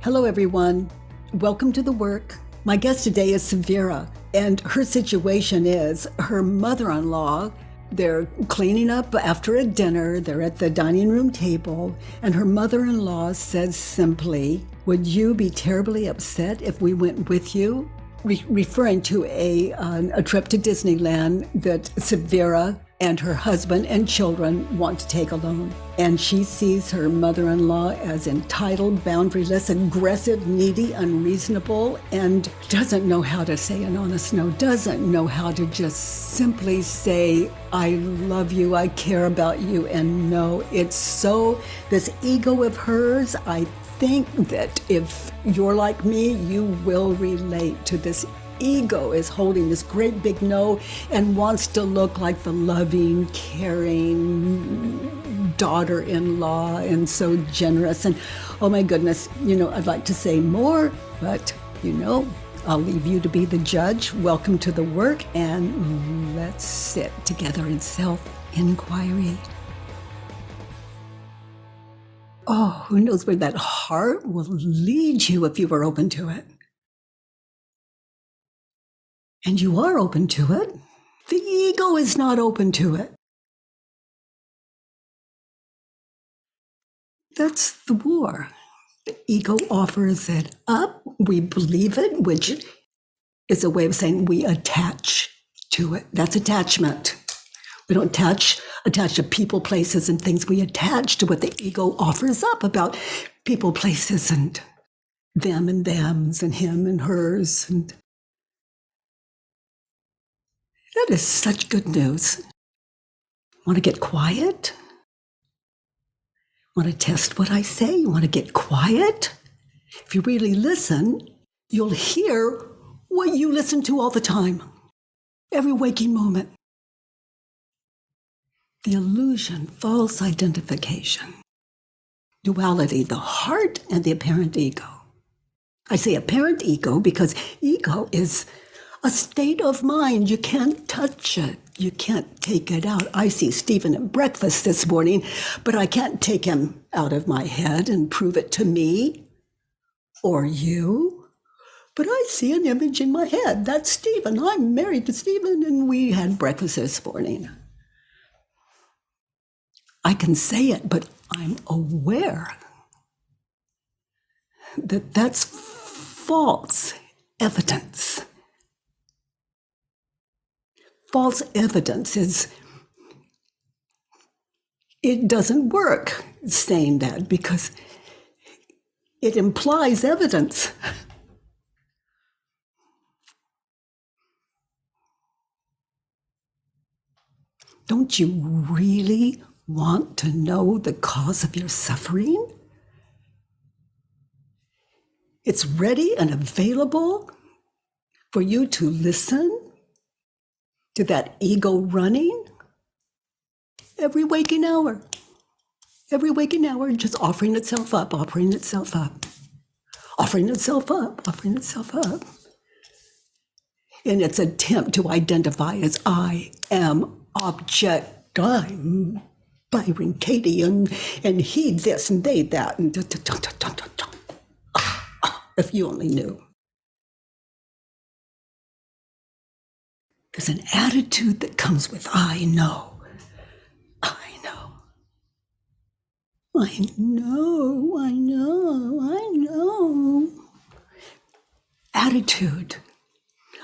Hello, everyone. Welcome to the work. My guest today is Severa, and her situation is her mother-in-law. They're cleaning up after a dinner. They're at the dining room table, and her mother-in-law says simply, "Would you be terribly upset if we went with you?" Referring to a trip to Disneyland that Severa and her husband and children want to take alone. And she sees her mother-in-law as entitled, boundaryless, aggressive, needy, unreasonable, and doesn't know how to say an honest no, doesn't know how to just simply say, "I love you, I care about you," and no. It's so, this ego of hers, I think that if you're like me, you will relate to this. Ego is holding this great big no and wants to look like the loving, caring daughter-in-law and so generous. And oh my goodness, I'd like to say more, but I'll leave you to be the judge. Welcome to the work, and let's sit together in self-inquiry. Oh, who knows where that heart will lead you if you are open to it. And you are open to it. The ego is not open to it. That's the war. The ego offers it up. We believe it, which is a way of saying we attach to it. That's attachment. We don't attach to people, places, and things. We attach to what the ego offers up about people, places, and them and thems, and him and hers. And that is such good news. Want to get quiet? Want to test what I say? You want to get quiet? If you really listen, you'll hear what you listen to all the time, every waking moment. The illusion, false identification, duality, the heart and the apparent ego. I say apparent ego because ego is a state of mind. You can't touch it. You can't take it out. I see Stephen at breakfast this morning, but I can't take him out of my head and prove it to me or you. But I see an image in my head. That's Stephen. I'm married to Stephen, and we had breakfast this morning. I can say it, but I'm aware that that's false evidence. False evidence it doesn't work saying that because it implies evidence. Don't you really want to know the cause of your suffering? It's ready and available for you to listen to that ego running every waking hour, just offering itself up, offering itself up, offering itself up, offering itself up. In its attempt to identify as I am object, I'm Byron, Katie, and he this and they that, and if you only knew. There's an attitude that comes with I know. I know. I know, I know, I know. Attitude.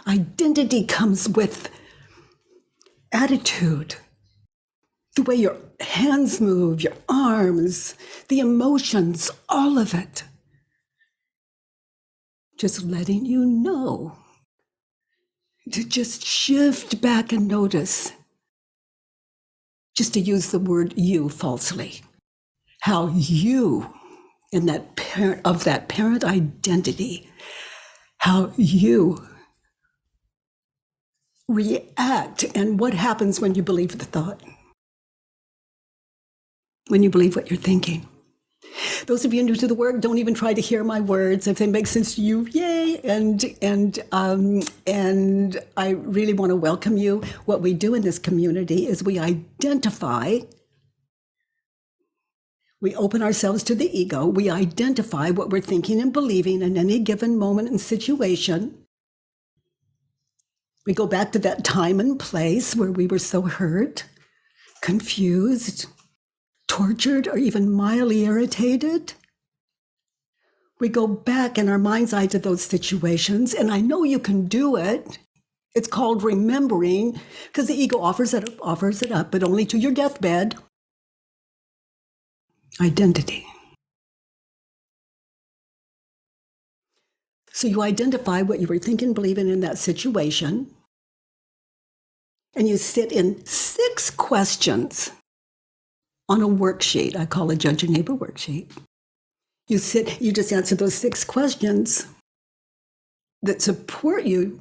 Identity comes with attitude. The way your hands move, your arms, the emotions, all of it. Just letting you know. To just shift back and notice, just to use the word you falsely, how you, in that parent identity, how you react and what happens when you believe the thought, when you believe what you're thinking. Those of you new to the work, don't even try to hear my words. If they make sense to you, yay! And I really want to welcome you. What we do in this community is we identify We open ourselves to the ego. We identify what we're thinking and believing in any given moment and situation. We go back to that time and place where we were so hurt, confused, tortured, or even mildly irritated. We go back in our mind's eye to those situations, and I know you can do it. It's called remembering, because the ego offers it up, but only to your deathbed. Identity. So you identify what you were thinking, believing in that situation, and you sit in 6 questions on a worksheet. I call it Judge Your Neighbor worksheet. You just answer those 6 questions that support you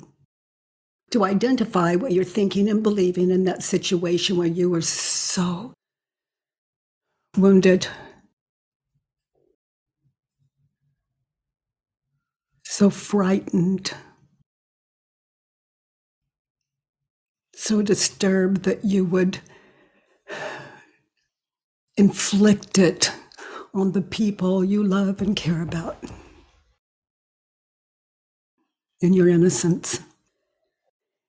to identify what you're thinking and believing in that situation where you were so wounded, so frightened, so disturbed that you would inflict it on the people you love and care about in your innocence.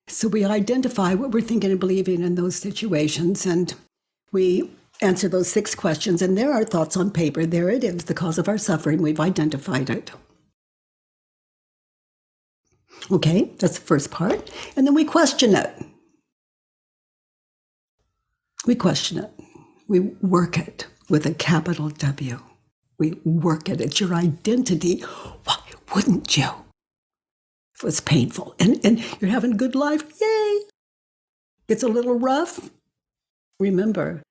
So we identify what we're thinking and believing in those situations, and we answer those 6 questions, and there are thoughts on paper. There it is, the cause of our suffering. We've identified it. Okay, that's the first part. And then we question it. We question it. We work it with a capital W. We work it. It's your identity. Why wouldn't you? If it was painful. And you're having a good life, yay. It's a little rough. Remember,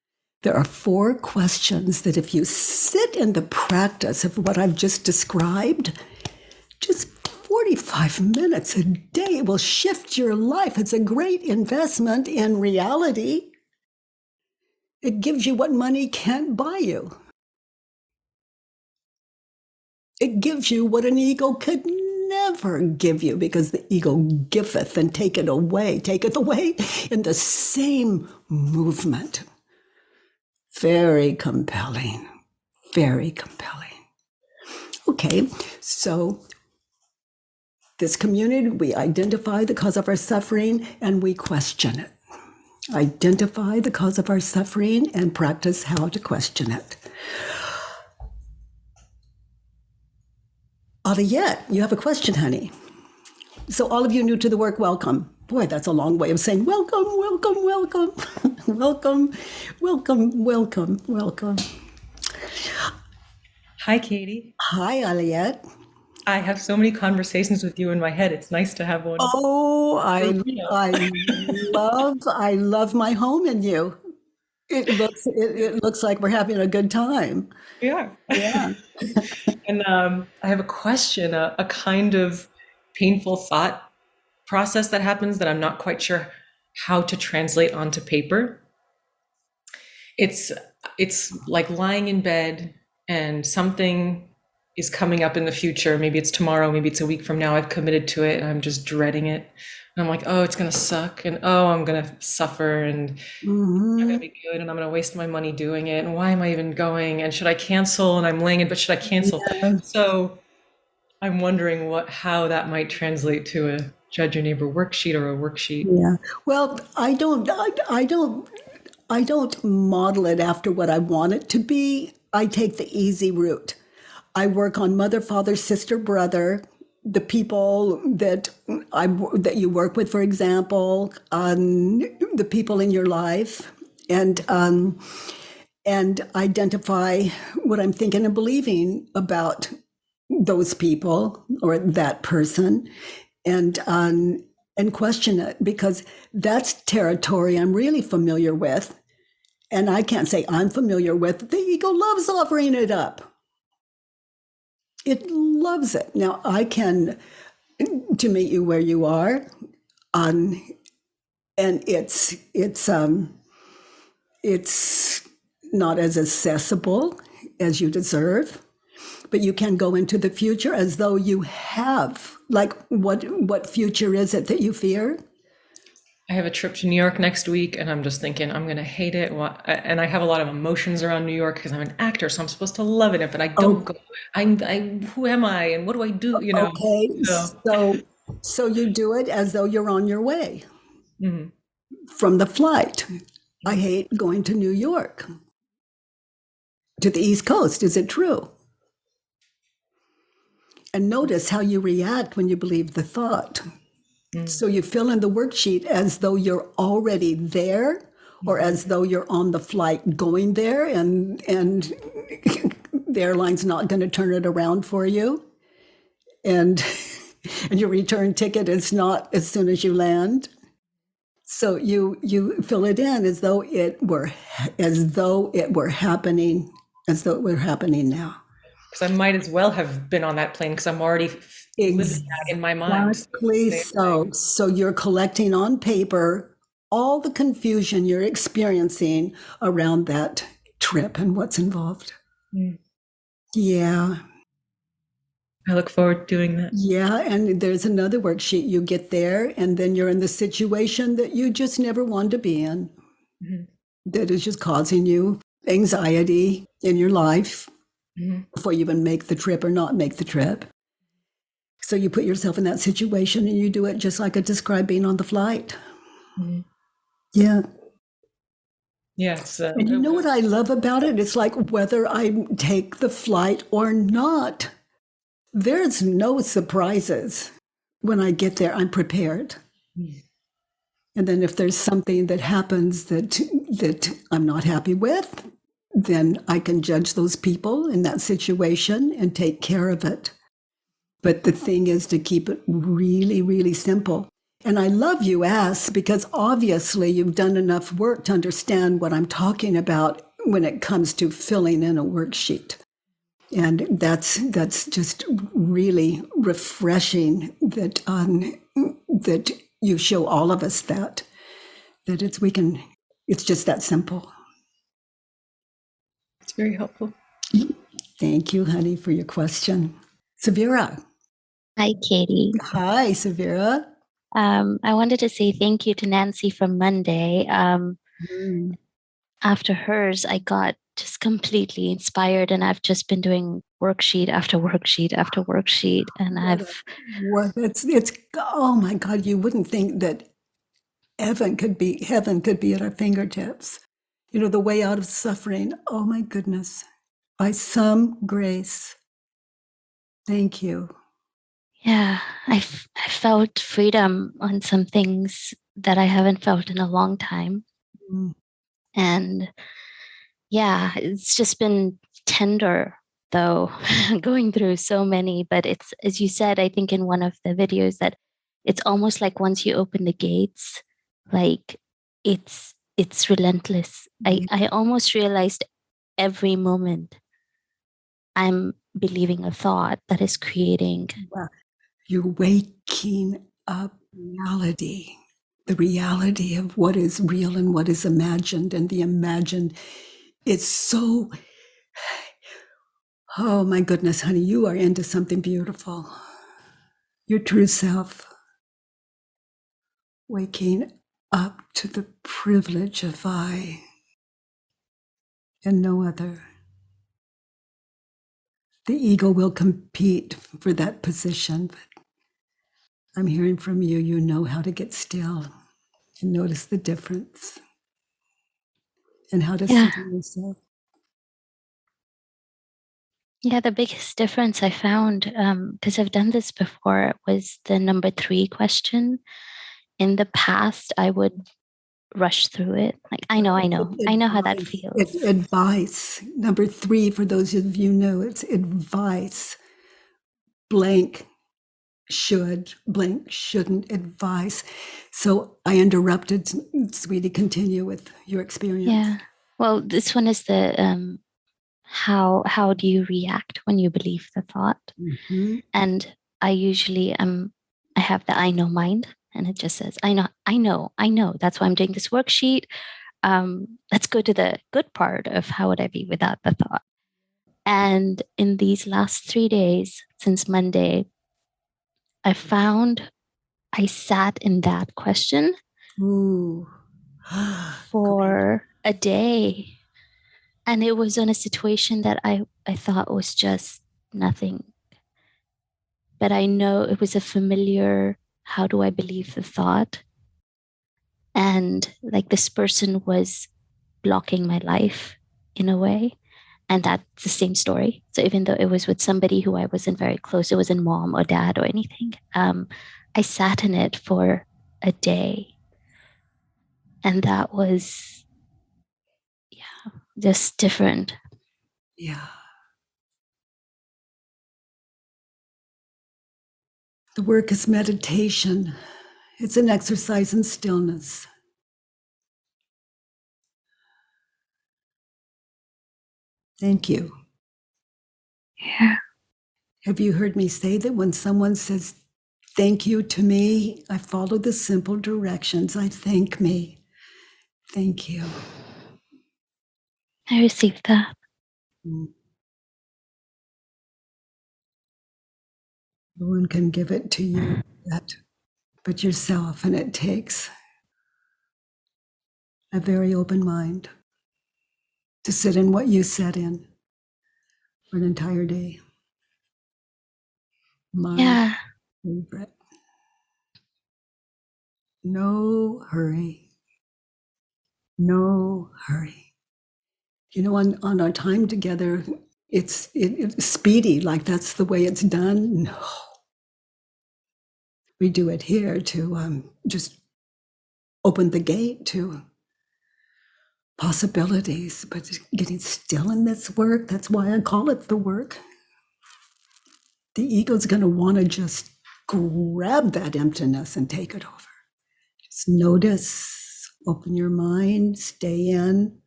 there are 4 questions that if you sit in the practice of what I've just described, just 45 minutes a day will shift your life. It's a great investment in reality. It gives you what money can't buy you. It gives you what an ego could never give you, because the ego giveth and taketh away in the same movement. Very compelling, very compelling. Okay, so this community, we identify the cause of our suffering and we question it. Identify the cause of our suffering and practice how to question it. Aliette, you have a question, honey. So all of you new to the work, welcome. Boy, that's a long way of saying welcome, welcome, welcome, welcome, welcome, welcome, welcome. Hi, Katie. Hi, Aliette. I have so many conversations with you in my head. It's nice to have one. Oh, I love my home in you. It looks like we're having a good time. We are. Yeah. And I have a question, a kind of painful thought process that happens that I'm not quite sure how to translate onto paper. It's like lying in bed and something is coming up in the future. Maybe it's tomorrow, maybe it's a week from now. I've committed to it and I'm just dreading it. And I'm like, oh, it's going to suck. And oh, I'm going to suffer and I'm going to be good. And I'm going to waste my money doing it. And why am I even going? And should I cancel? And I'm laying in, but should I cancel? Yeah. So I'm wondering how that might translate to a Judge Your Neighbor worksheet or a worksheet. Yeah. Well, I don't model it after what I want it to be. I take the easy route. I work on mother, father, sister, brother, the people that you work with, for example, the people in your life, and identify what I'm thinking and believing about those people or that person, and question it, because that's territory I'm really familiar with, and I can't say I'm familiar with. The ego loves offering it up. It loves it. Now, I can, to meet you where you are, and it's not as accessible as you deserve, but you can go into the future as though you have. Like, what future is it that you fear? I have a trip to New York next week, and I'm just thinking I'm gonna hate it. And I have a lot of emotions around New York because I'm an actor, so I'm supposed to love it. If I don't Oh, go, who am I, and what do I do? okay. So, So you do it as though you're on your way mhm, from the flight. I mhm. hate going to New York, to the East Coast. Is it true? And notice how you react when you believe the thought. Mm, So you fill in the worksheet as though you're already there or mhm. as though you're on the flight going there and the airline's not going to turn it around for you. And and your return ticket is not as soon as you land. So you fill it in as though it were happening, as though it were happening now. Because I might as well have been on that plane because I'm already living that in my mind. So it's the Exactly same thing. so. So you're collecting on paper all the confusion you're experiencing around that trip and what's involved. Mm. Yeah. I look forward to doing that. Yeah. And there's another worksheet. You get there, and then you're in the situation that you just never wanted to be in, Mhm, that is just causing you anxiety in your life mhm, before you even make the trip or not make the trip. So you put yourself in that situation and you do it just like I described being on the flight. mhm. Yeah. Yeah, it's And you know what I love about it? It's like whether I take the flight or not, there's no surprises. When I get there, I'm prepared. And then if there's something that happens that I'm not happy with, then I can judge those people in that situation and take care of it. But the thing is to keep it really, really simple. And I love you asked because obviously you've done enough work to understand what I'm talking about when it comes to filling in a worksheet. And that's just really refreshing that you show all of us that it's just that simple. it's very helpful. Thank you, honey, for your question. Savira. Hi, Katie. Hi, Savira. I wanted to say thank you to Nancy from Monday. Mm, After hers, I got just completely inspired, and I've just been doing worksheet after worksheet after worksheet, and what it's oh my God, you wouldn't think that heaven could be at our fingertips. You know, the way out of suffering. Oh my goodness. By some grace. Thank you. yeah, I felt freedom on some things that I haven't felt in a long time, Mm, and yeah, it's just been tender though, going through so many. But it's, as you said, I think in one of the videos, that it's almost like once you open the gates, like it's relentless. yeah. I almost realized every moment I'm believing a thought that is creating. Wow. You're waking up reality, the reality of what is real and what is imagined. And the imagined is so, oh my goodness, honey, you are into something beautiful. Your true self, waking up to the privilege of I and no other. The ego will compete for that position, but I'm hearing from you, you know how to get still and notice the difference and how to Yeah. center yourself. Yeah, the biggest difference I found, because I've done this before, was the number 3 question. In the past, I would rush through it. Like, I know how that feels. Advice. Number 3, for those of you know, it's advice. Blank should, blank shouldn't, advice. So I interrupted, sweetie, continue with your experience. Yeah. Well, this one is the how do you react when you believe the thought? Mm-hmm. And I usually I have the I know mind, and it just says, I know, I know, I know. That's why I'm doing this worksheet. Let's go to the good part of how would I be without the thought. And in these last 3 days since Monday, I found I sat in that question Ooh. for a day. And it was in a situation that I thought was just nothing. But I know it was a familiar, how do I believe the thought? And like this person was blocking my life in a way. And that's the same story. So even though it was with somebody who I wasn't very close, it wasn't mom or dad or anything, I sat in it for a day. And that was, yeah, just different. Yeah. The work is meditation. It's an exercise in stillness. Thank you. Yeah. Have you heard me say that when someone says thank you to me, I follow the simple directions. I thank me. Thank you. I received that. No one can give it to you yet, but yourself, and it takes a very open mind to sit in what you sat in for an entire day. My favorite. No hurry. No hurry. You know, on our time together, it's speedy, like that's the way it's done. No. We do it here to just open the gate to possibilities, but getting still in this work, that's why I call it the work. The ego's going to want to just grab that emptiness and take it over. Just notice, open your mind, stay in.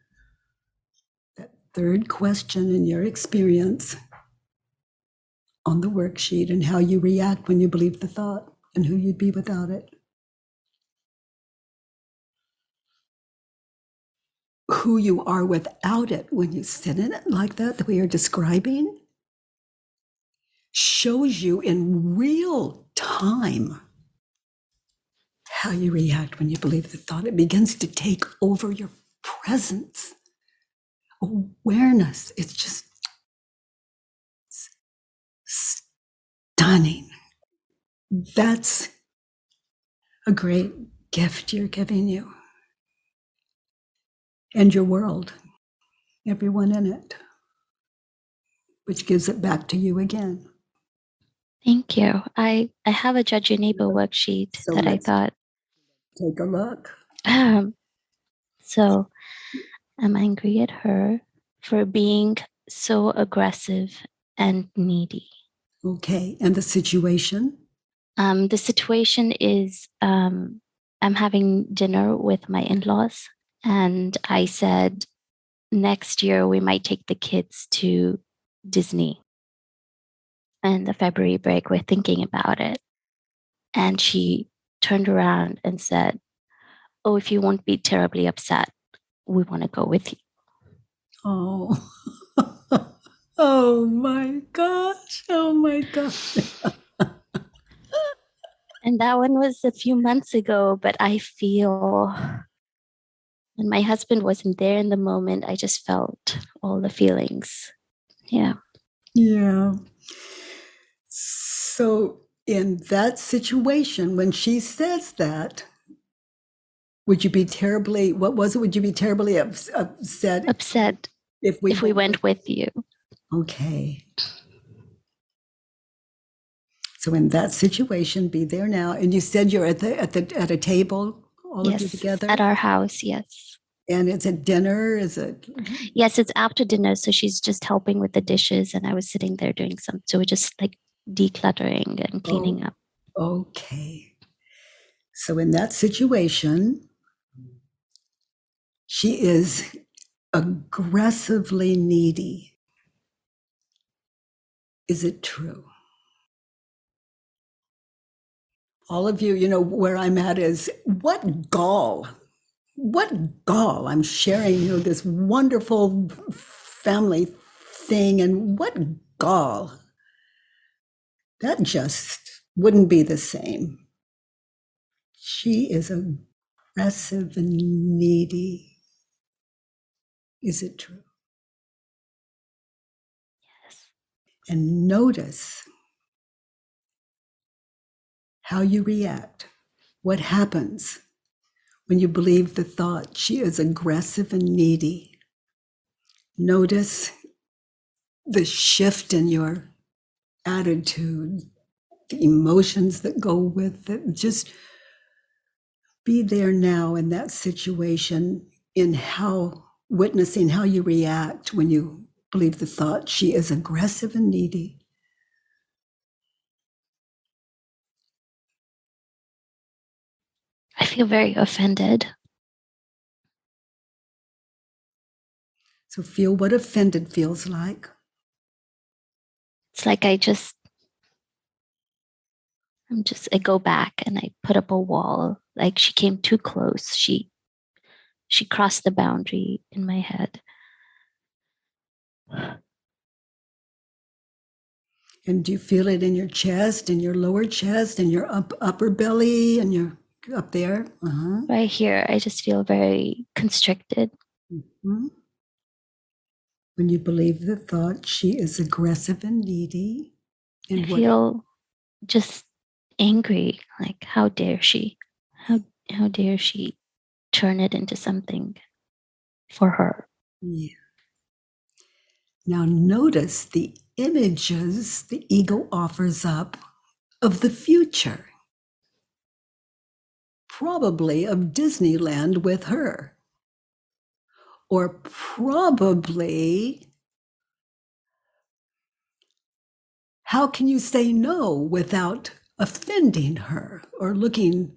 That third question in your experience on the worksheet and how you react when you believe the thought and who you'd be without it. Who you are without it when you sit in it like that we are describing shows you in real time how you react when you believe the thought. It begins to take over your presence, awareness. It's just stunning. That's a great gift you're giving you and your world, everyone in it, which gives it back to you again. Thank you. I have a Judge Your Neighbor worksheet So that I let's thought, take a look. so I'm angry at her for being so aggressive and needy. Okay, and the situation? The situation is I'm having dinner with my in laws, and I said, next year we might take the kids to Disney. And the February break, we're thinking about it. And she turned around and said, oh, if you won't be terribly upset, we want to go with you. Oh, oh my gosh. Oh my gosh. And that one was a few months ago, but I feel when my husband wasn't there in the moment, I just felt all the feelings. Yeah. Yeah. So in that situation, when she says that, would you be terribly, what was it? Would you be terribly upset? Upset if we went with you. Okay. So in that situation, be there now. And you said you're at a table, all of you Yes, together? at our house, yes. And it's a dinner? Is it? Yes, it's after dinner. So she's just helping with the dishes, and I was sitting there doing some. So we're just like decluttering and cleaning up. Okay. So in that situation, she is aggressively needy. Is it true? All of you, you know, where I'm at is what gall I'm sharing, you know, this wonderful family thing, and what gall. That just wouldn't be the same. She is aggressive and needy. Is it true? Yes. And notice how you react. What happens when you believe the thought she is aggressive and needy? Notice the shift in your attitude, the emotions that go with it. Just be there now in that situation, in how witnessing how you react when you believe the thought she is aggressive and needy. I feel very offended. So feel what offended feels like. It's like I go back and I put up a wall. Like she came too close. She crossed the boundary in my head. And do you feel it in your chest, in your lower chest, in your upper belly, and your up there? Right here, I just feel very constricted. Mm-hmm. When you believe the thought she is aggressive and needy. And I feel just angry. Like, how dare she? How dare she turn it into something for her? Yeah. Now notice the images the ego offers up of the future, probably of Disneyland with her, or probably how can you say no without offending her or looking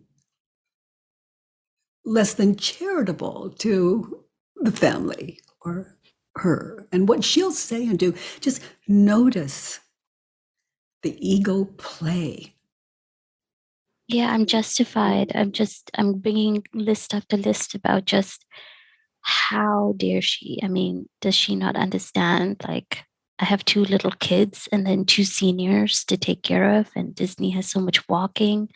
less than charitable to the family or her, and what she'll say and do. Just notice the ego play. Yeah, I'm justified. I'm bringing list after list about just how dare she? I mean, does she not understand? Like, I have two little kids and then two seniors to take care of, and Disney has so much walking,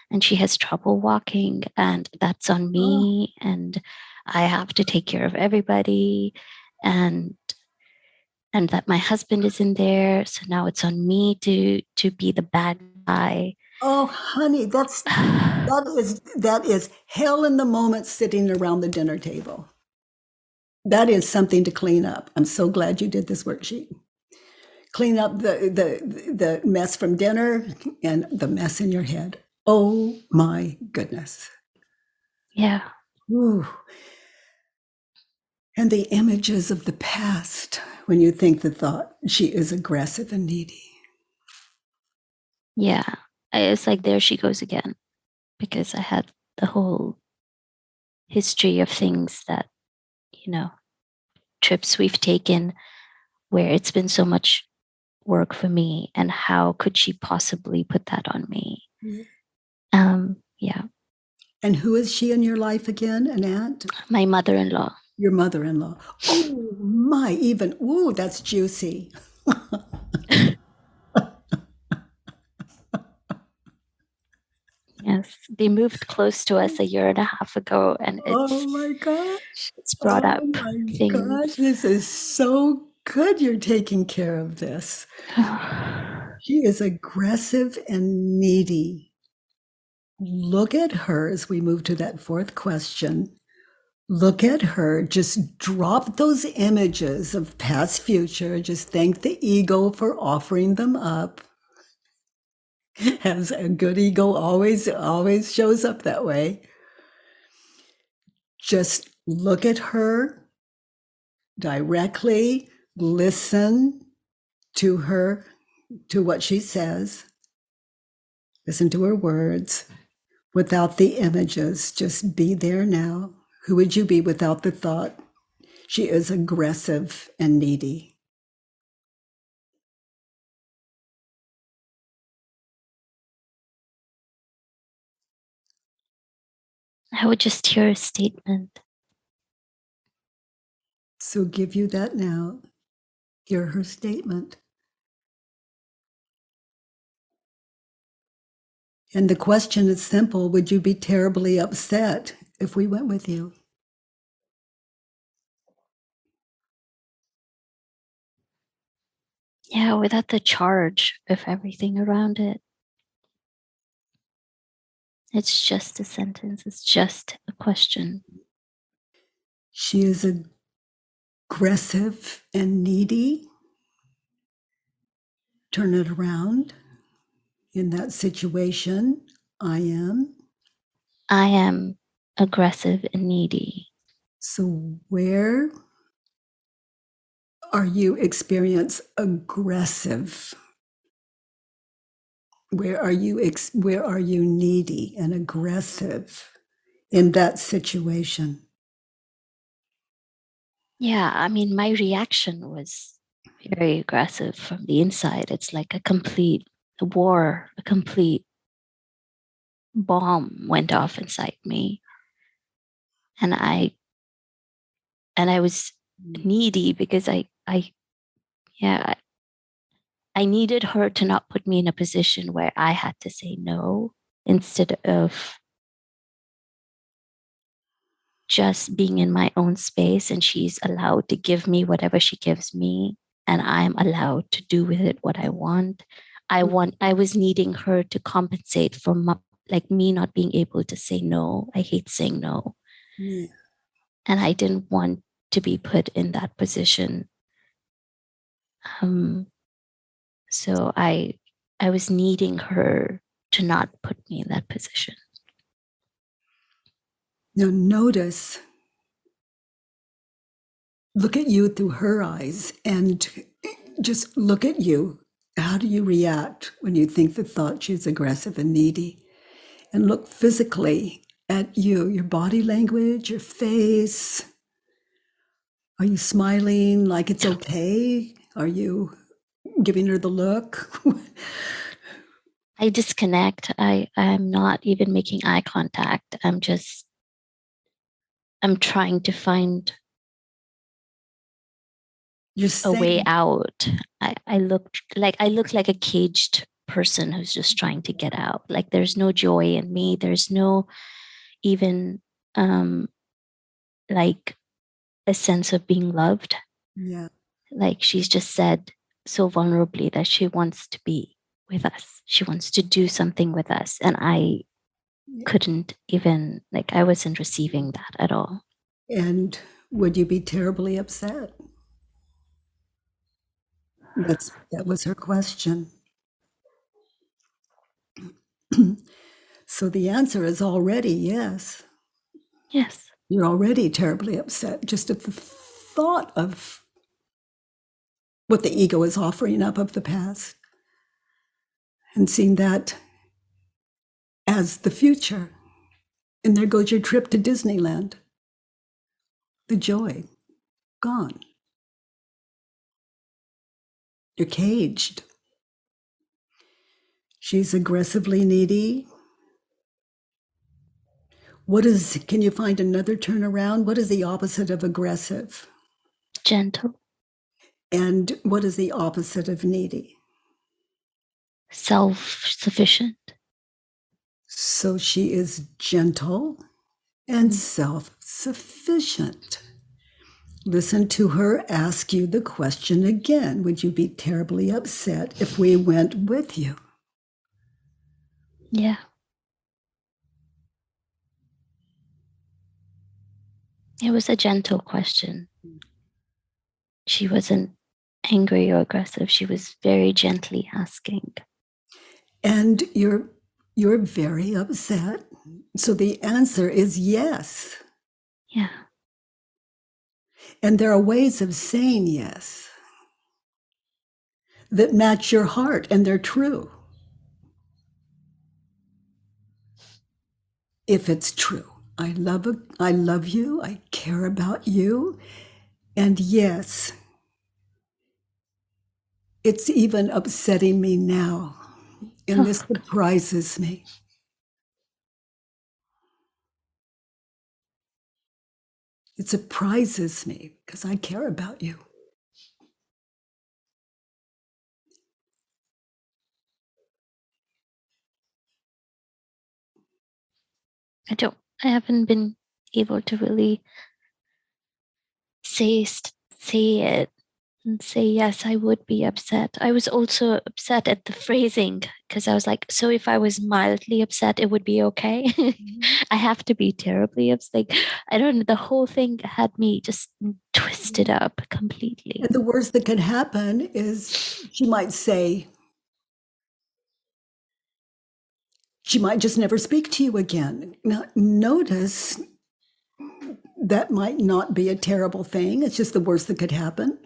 and she has trouble walking, and that's on me, and I have to take care of everybody, and that my husband is in there, so now it's on me to be the bad guy. Oh, honey, that is hell in the moment sitting around the dinner table. That is something to clean up. I'm so glad you did this worksheet. Clean up the mess from dinner and the mess in your head. Oh my goodness. Yeah. Ooh. And the images of the past when you think the thought she is aggressive and needy. Yeah. It's like there she goes again, because I had the whole history of things that, trips we've taken where it's been so much work for me, and how could she possibly put that on me? Yeah. And who is she in your life again? An aunt? My mother-in-law. Your mother-in-law. Oh my, even, ooh, that's juicy. Yes, they moved close to us a year and a half ago, and Oh my gosh. it's brought Oh up my gosh. things. This is so good you're taking care of this. She is aggressive and needy. Look at her as we move to that fourth question. Look at her. Just drop those images of past, future. Just thank the ego for offering them up. As a good ego always shows up that way. Just look at her directly, listen to her, to what she says, listen to her words without the images. Just be there now. Who would you be without the thought? She is aggressive and needy. I would just hear a statement. So give you that now. Hear her statement. And the question is simple. Would you be terribly upset if we went with you? Yeah, without the charge of everything around it. It's just a sentence, it's just a question. She is aggressive and needy. Turn it around. In that situation, I am. I am aggressive and needy. So where are you experience aggressive? Where are you needy and aggressive in that situation? Yeah, I mean, my reaction was very aggressive from the inside. It's like a complete war, a complete bomb went off inside me. And I was needy because yeah, I needed her to not put me in a position where I had to say no instead of just being in my own space, and she's allowed to give me whatever she gives me and I'm allowed to do with it what I want. I was needing her to compensate for like me not being able to say no. I hate saying no. Yeah. And I didn't want to be put in that position. Um, so I was needing her to not put me in that position. Now notice, look at you through her eyes and just look at you. How do you react when you think the thought she's aggressive and needy? And look physically at you, your body language, your face. Are you smiling like it's okay? Are you giving her the look? I disconnect. I'm not even making eye contact. I'm trying to find You're a way saying, out. I look like a caged person who's just trying to get out. Like there's no joy in me. There's no even like a sense of being loved. yeah. Like she's just said so vulnerably that she wants to be with us. She wants to do something with us. And I couldn't even, like, I wasn't receiving that at all. And would you be terribly upset? That was her question. So the answer is already yes. Yes. You're already terribly upset just at the thought of what the ego is offering up of the past and seeing that as the future. And there goes your trip to Disneyland. The joy gone. You're caged. She's aggressively needy. Can you find another turnaround? What is the opposite of aggressive? Gentle, And what is the opposite of needy? self-sufficient. So she is gentle and self sufficient. Listen to her ask you the question again. Would you be terribly upset if we went with you? Yeah. It was a gentle question. She wasn't angry or aggressive. She was very gently asking. And you're very upset. So the answer is yes. Yeah. And there are ways of saying yes that match your heart and they're true. If it's true, I love you, I care about you. And yes, it's even upsetting me now. And this surprises me. It surprises me because I care about you. I haven't been able to really say it and say, yes, I would be upset. I was also upset at the phrasing because I was like, so if I was mildly upset, it would be okay. I have to be terribly upset. Like, I don't know. The whole thing had me just twisted up completely. And the worst that could happen is she might say, she might just never speak to you again. Now, notice that might not be a terrible thing. It's just the worst that could happen.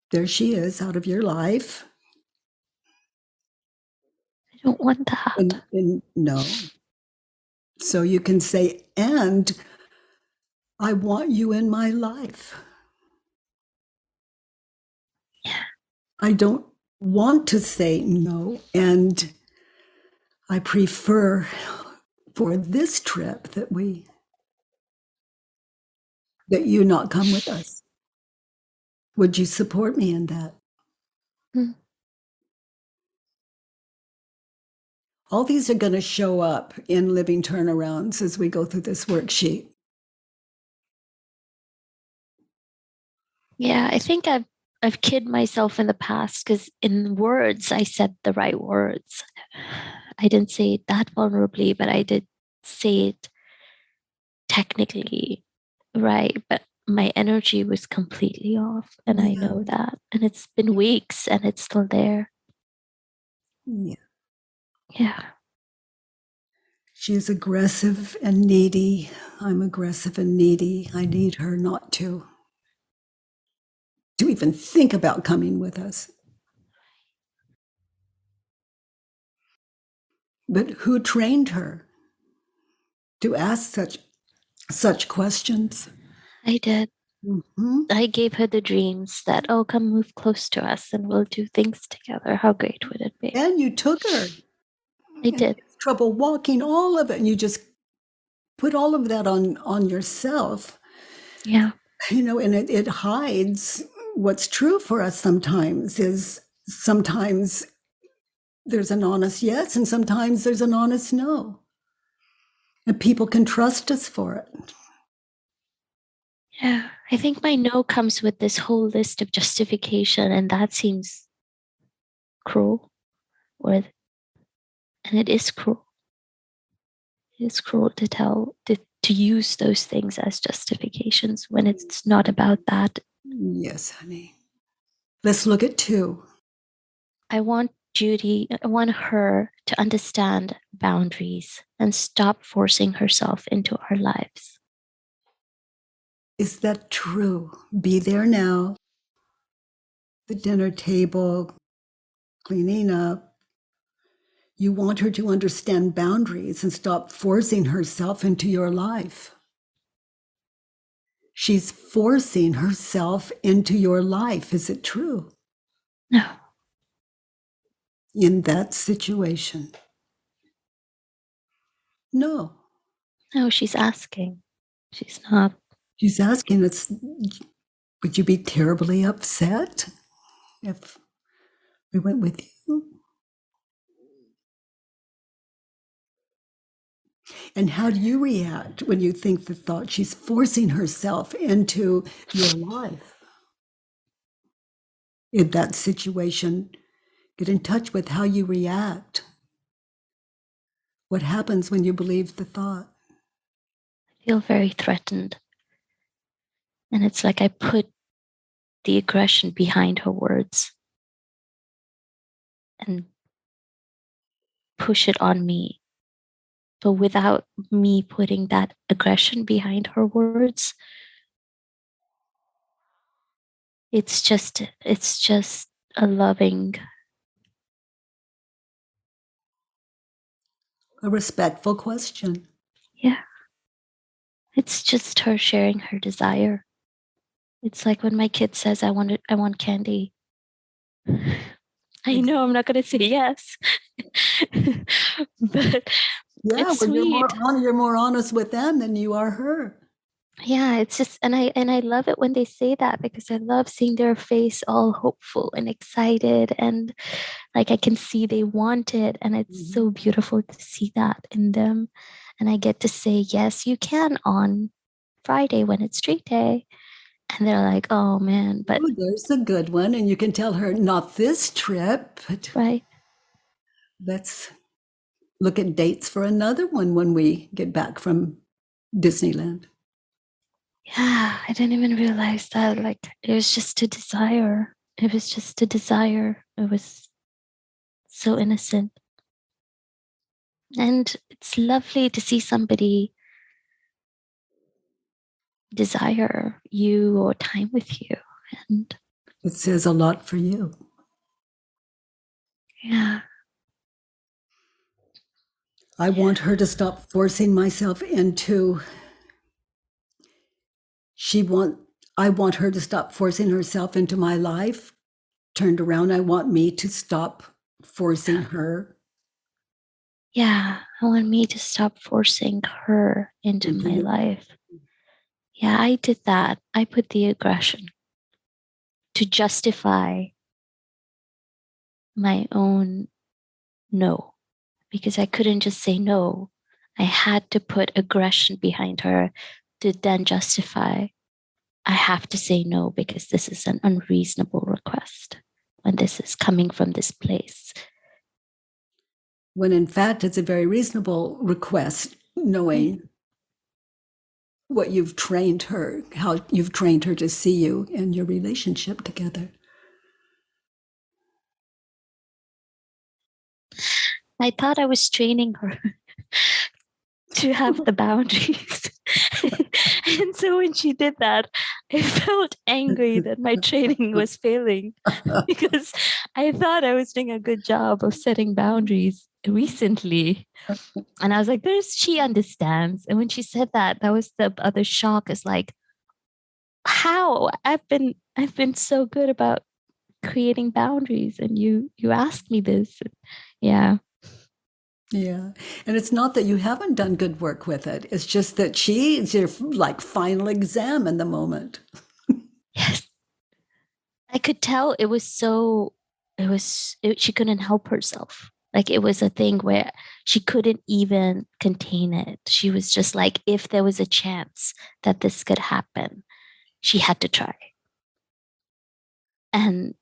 There she is out of your life. I don't want that. And no. So you can say, and I want you in my life. Yeah. I don't want to say no. And I prefer for this trip that you not come with us. Would you support me in that? All these are going to show up in living turnarounds as we go through this worksheet. Yeah, I think I've kidded myself in the past because in words I said the right words. I didn't say it that vulnerably, but I did say it technically right. But my energy was completely off, and I know that. And it's been weeks, and it's still there. Yeah. Yeah. She's aggressive and needy. I'm aggressive and needy. I need her not to even think about coming with us. But who trained her to ask such questions? I did. Mm-hmm. I gave her the dreams that, oh, come move close to us and we'll do things together. How great would it be? And you took her. I did. Trouble walking, all of it, and you just put all of that on yourself. Yeah. And it hides what's true for us sometimes. Is sometimes there's an honest yes, and sometimes there's an honest no. And people can trust us for it. Yeah, I think my no comes with this whole list of justification, and that seems cruel. And it is cruel. It is cruel to use those things as justifications when it's not about that. Yes, honey. Let's look at 2. I want her to understand boundaries and stop forcing herself into our lives. Is that true? Be there now. The dinner table, cleaning up. You want her to understand boundaries and stop forcing herself into your life. She's forcing herself into your life. Is it true? No. In that situation? No. No, she's asking. She's not. She's asking, would you be terribly upset if we went with you? And how do you react when you think the thought she's forcing herself into your life? In that situation, get in touch with how you react. What happens when you believe the thought? I feel very threatened. And it's like I put the aggression behind her words and push it on me. But without me putting that aggression behind her words, it's just a loving, A respectful question. yeah. It's just her sharing her desire. It's like when my kid says, I want candy. I know I'm not going to say yes, but it's sweet. You're more honest with them than you are her. Yeah, it's just, and I love it when they say that because I love seeing their face all hopeful and excited, and like I can see they want it, and it's so beautiful to see that in them. And I get to say, yes, you can on Friday when it's treat day. And they're like, oh man, but Oh, there's a good one. And you can tell her, not this trip, but right. let's look at dates for another one when we get back from Disneyland. Yeah, I didn't even realize that. Like, it was just a desire. It was just a desire. It was so innocent. And it's lovely to see somebody desire you or time with you. And It says a lot for you. yeah. I want her to stop forcing myself into. I want her to stop forcing herself into my life. Turned around, I want me to stop forcing her. Yeah. I want me to stop forcing her into my life. Yeah, I did that. I put the aggression to justify my own no, because I couldn't just say no. I had to put aggression behind her to then justify. I have to say no because this is an unreasonable request when this is coming from this place. When in fact, it's a very reasonable request, knowing what you've trained her, how you've trained her to see you and your relationship together. I thought I was training her to have the boundaries. And so when she did that, I felt angry that my training was failing because I thought I was doing a good job of setting boundaries recently. And I was like, she understands. And when she said that, that was the other shock, is like, how I've been so good about creating boundaries and you asked me this. Yeah. Yeah. And it's not that you haven't done good work with it. It's just that she's your like final exam in the moment. Yes. I could tell it was she couldn't help herself. Like, it was a thing where she couldn't even contain it. She was just like, if there was a chance that this could happen, she had to try. And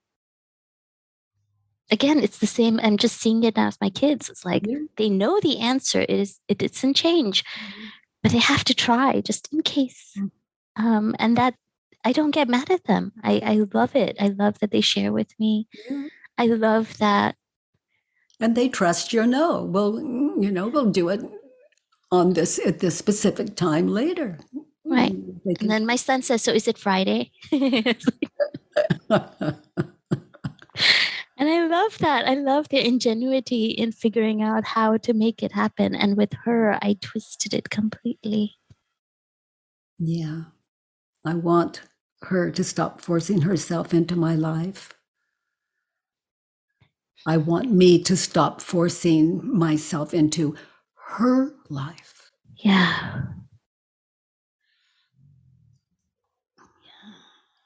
again, it's the same. I'm just seeing it as my kids. It's like, they know the answer it doesn't change, but they have to try just in case. And that, I don't get mad at them. I love it. I love that they share with me. Yeah. I love that. And they trust your no. Well, we'll do it on this at this specific time later. Right. And then my son says, so is it Friday? And I love that. I love their ingenuity in figuring out how to make it happen. And with her, I twisted it completely. Yeah. I want her to stop forcing herself into my life. I want me to stop forcing myself into her life. Yeah.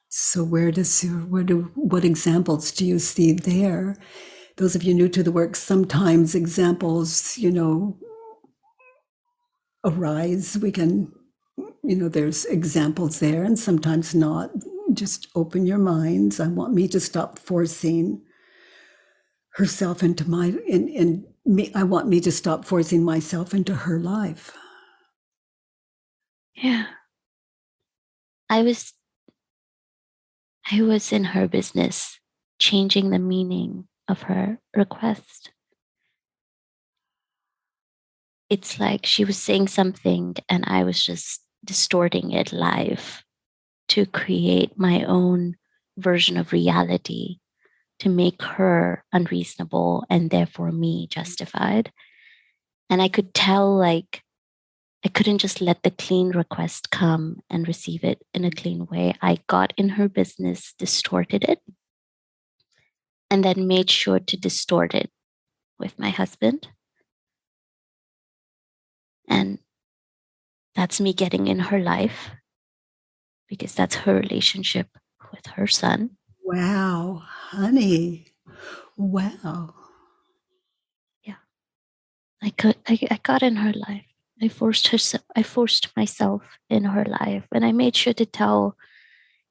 So what examples do you see there? Those of you new to the work, sometimes examples, arise. We can, there's examples there, and sometimes not. Just open your minds. I want me to stop forcing herself into I want me to stop forcing myself into her life. Yeah. I was in her business, changing the meaning of her request. It's like she was saying something and I was just distorting it live to create my own version of reality, to make her unreasonable and therefore me justified. And I could tell, like, I couldn't just let the clean request come and receive it in a clean way. I got in her business, distorted it, and then made sure to distort it with my husband. And that's me getting in her life because that's her relationship with her son. Wow, honey. Wow. Yeah. I got in her life. I forced myself in her life, and I made sure to tell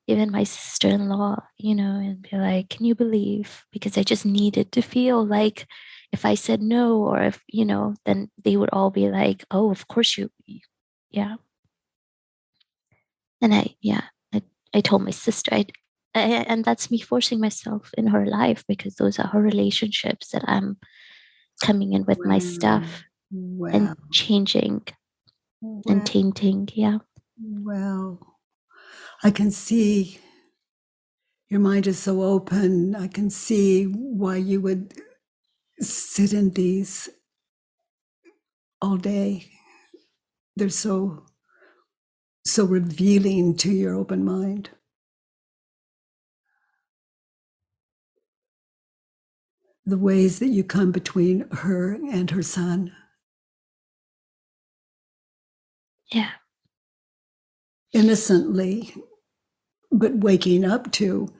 even my sister-in-law, and be like, can you believe? Because I just needed to feel like if I said no, or if, then they would all be like, oh, of course yeah. And I told my sister, and that's me forcing myself in her life, because those are her relationships that I'm coming in with my stuff and Wow. changing and Wow. tainting. Yeah. Wow. I can see your mind is so open. I can see why you would sit in these all day. They're so revealing to your open mind. The ways that you come between her and her son. Yeah. Innocently, but waking up to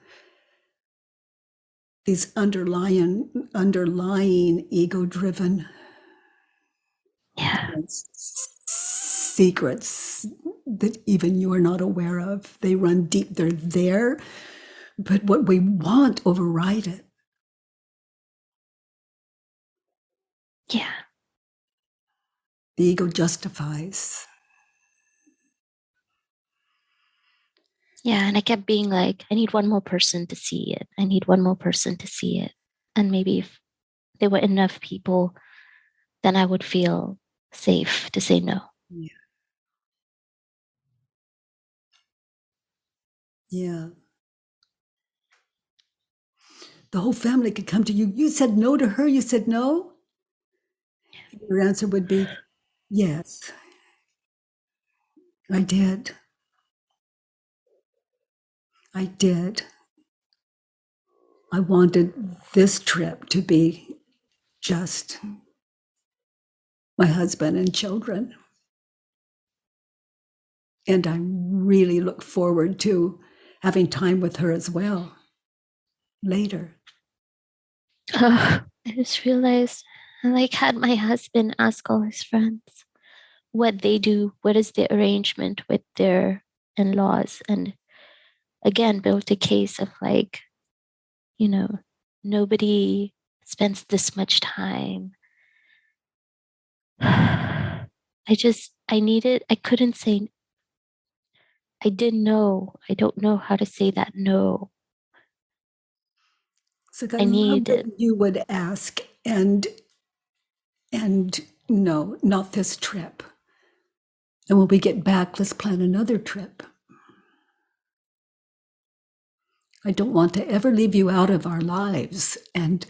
these underlying ego-driven Yeah. secrets that even you are not aware of. They run deep. They're there, but what we want override it. Yeah. The ego justifies. Yeah. And I kept being like, I need one more person to see it. I need one more person to see it. And maybe if there were enough people, then I would feel safe to say no. Yeah. Yeah. The whole family could come to you. You said no to her. You said no. Your answer would be, yes, I did. I did. I wanted this trip to be just my husband and children. And I really look forward to having time with her as well later. I just realized I had my husband ask all his friends what they do, what is the arrangement with their in-laws, and again built a case of nobody spends this much time. I couldn't say, I didn't know. I don't know how to say that no. So I I love needed. that you would ask, and no, not this trip. And when we get back, let's plan another trip. I don't want to ever leave you out of our lives, and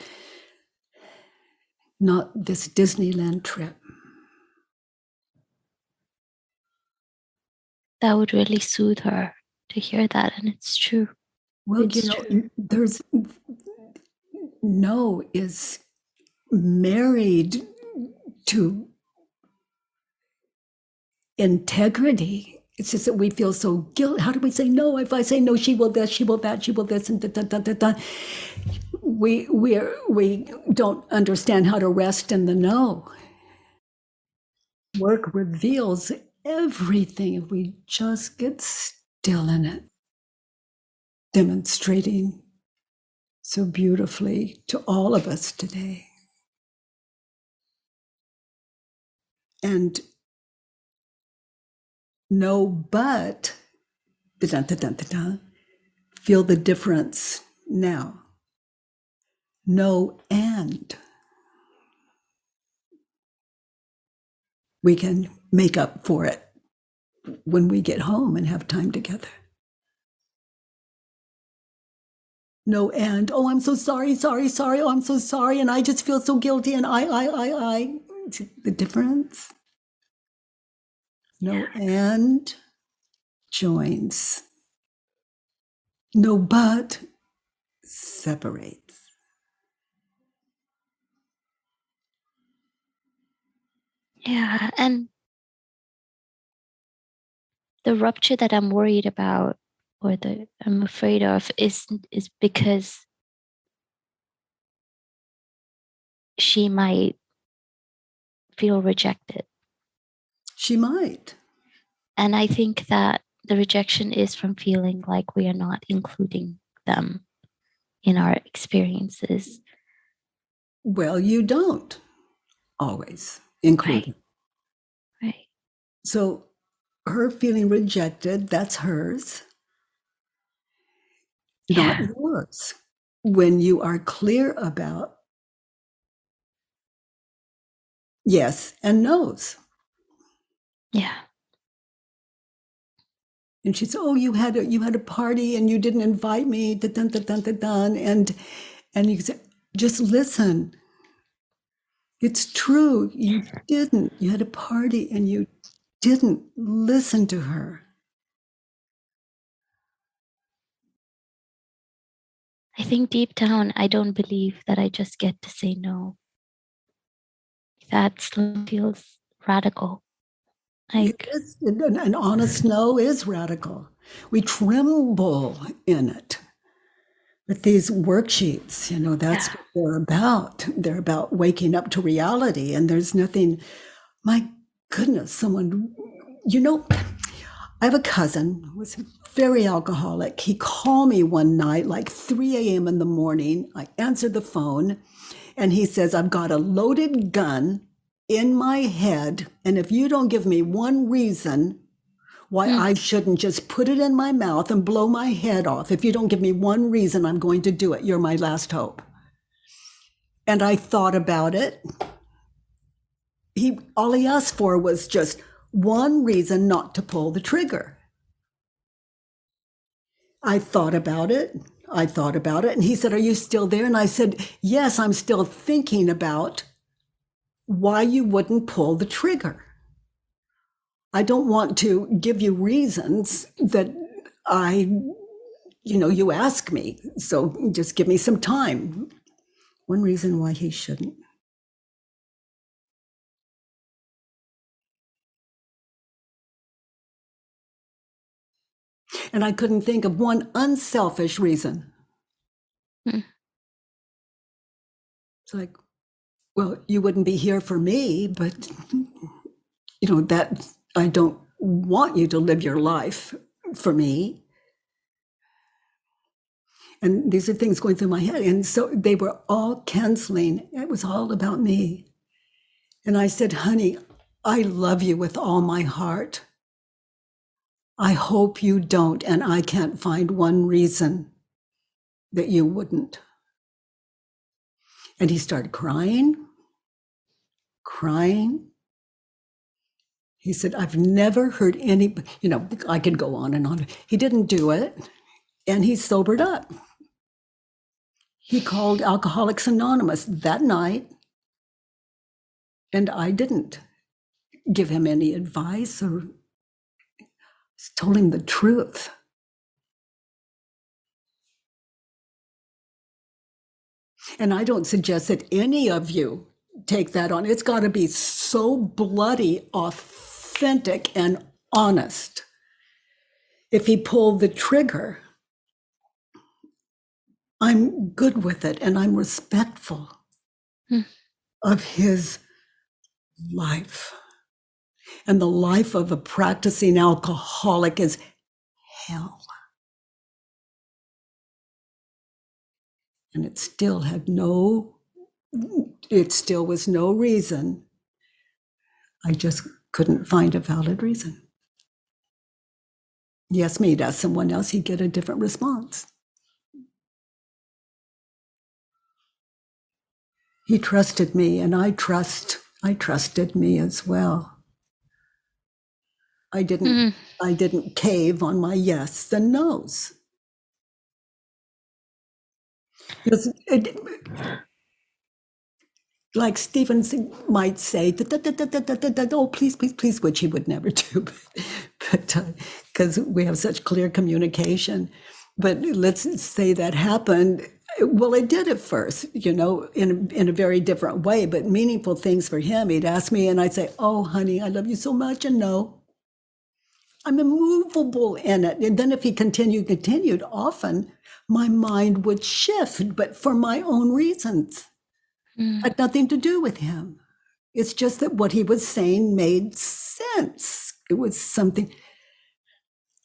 not this Disneyland trip. That would really soothe her to hear that, and it's true. Well, It's true. there's no is married to integrity. It's just that we feel so guilty. How do we say no? If I say no, she will this, she will that, she will this, and da da da da da. We don't understand how to rest in the no. Work reveals everything if we just get still in it, demonstrating so beautifully to all of us today. And no, but feel the difference now. No, and we can make up for it when we get home and have time together. No, and oh, I'm so sorry. Oh, I'm so sorry, and I just feel so guilty. And I. See the difference? No, and joins. No, but separates. Yeah, and the rupture that I'm worried about, or that I'm afraid of, is because she might feel rejected. She might. And I think that the rejection is from feeling like we are not including them in our experiences. Well, you don't always include. Right. Right. So her feeling rejected, that's hers, not Yeah. yours. When you are clear about yes and no's. Yeah. And she said, "Oh, you had a party and you didn't invite me." Dun, dun, dun, dun, dun. And you said, "Just listen. It's true. You didn't. You had a party and you didn't listen to her." I think deep down, I don't believe that I just get to say no. That still feels radical. Like, Yes, an honest no is radical. We tremble in it. But these worksheets, that's yeah. what they're about. They're about waking up to reality. And there's nothing, my goodness, I have a cousin who was very alcoholic. He called me one night, like 3 a.m. in the morning. I answered the phone and he says, "I've got a loaded gun in my head. And if you don't give me one reason why I shouldn't just put it in my mouth and blow my head off, if you don't give me one reason, I'm going to do it. You're my last hope." And I thought about it. All he asked for was just one reason not to pull the trigger. I thought about it. And he said, "Are you still there?" And I said, "Yes, I'm still thinking about why you wouldn't pull the trigger. I don't want to give you reasons that you ask me. So just give me some time." One reason why he shouldn't. And I couldn't think of one unselfish reason. It's like, well, you wouldn't be here for me, but that I don't want you to live your life for me. And these are things going through my head. And so they were all canceling. It was all about me. And I said, "Honey, I love you with all my heart. I hope you don't. And I can't find one reason that you wouldn't." And he started crying. He said, "I've never heard any, I could go on and on." He didn't do it. And he sobered up. He called Alcoholics Anonymous that night. And I didn't give him any advice or told him the truth. And I don't suggest that any of you take that on. It's got to be so bloody, authentic, and honest. If he pulled the trigger, I'm good with it and I'm respectful of his life. And the life of a practicing alcoholic is hell. And it still was no reason. I just couldn't find a valid reason. He asked me to ask someone else, he'd get a different response. He trusted me, and I trusted me as well. I didn't cave on my yes and no's. Because like Stephen might say, "Oh, please, please, please," which he would never do, but because we have such clear communication. But let's say that happened. Well, it did at first, in a very different way, but meaningful things for him. He'd ask me, and I'd say, "Oh, honey, I love you so much," and no. I'm immovable in it. And then if he continued, often my mind would shift, but for my own reasons. Had nothing to do with him. It's just that what he was saying made sense. It was something.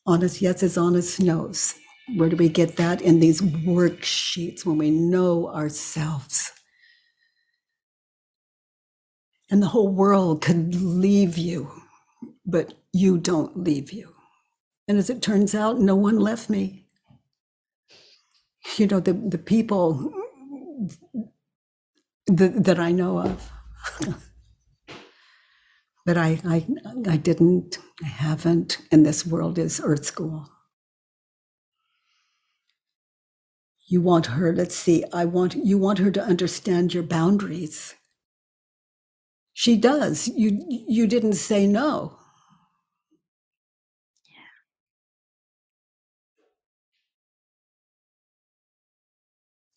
Honest yes is honest no's. Where do we get that? In these worksheets when we know ourselves. And the whole world could leave you, but you don't leave you. And as it turns out, no one left me. You know, the people that I know of. But I didn't, I haven't, and this world is Earth School. You want her, let's see, you want her to understand your boundaries. She does. You didn't say no.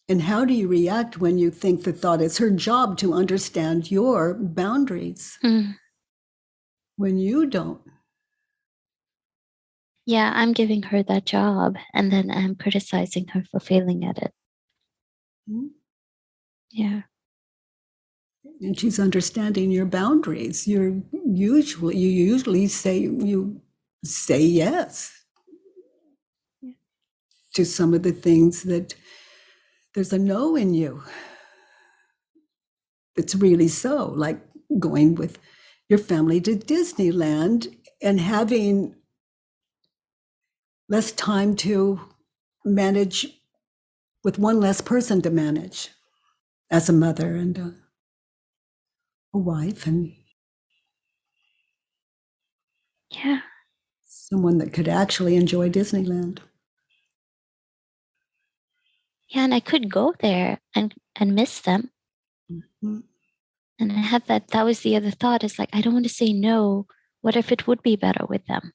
And how do you react when you think the thought it's her job to understand your boundaries when you don't? Yeah, I'm giving her that job and then I'm criticizing her for failing at it. Yeah. And she's understanding your boundaries. You usually say yes to some of the things that there's a no in you. It's really so, like going with your family to Disneyland and having less time to manage with one less person to manage as a mother and a wife and Yeah. someone that could actually enjoy Disneyland. Yeah, and I could go there and miss them. Mm-hmm. And I had that was the other thought, is like, I don't want to say no. What if it would be better with them?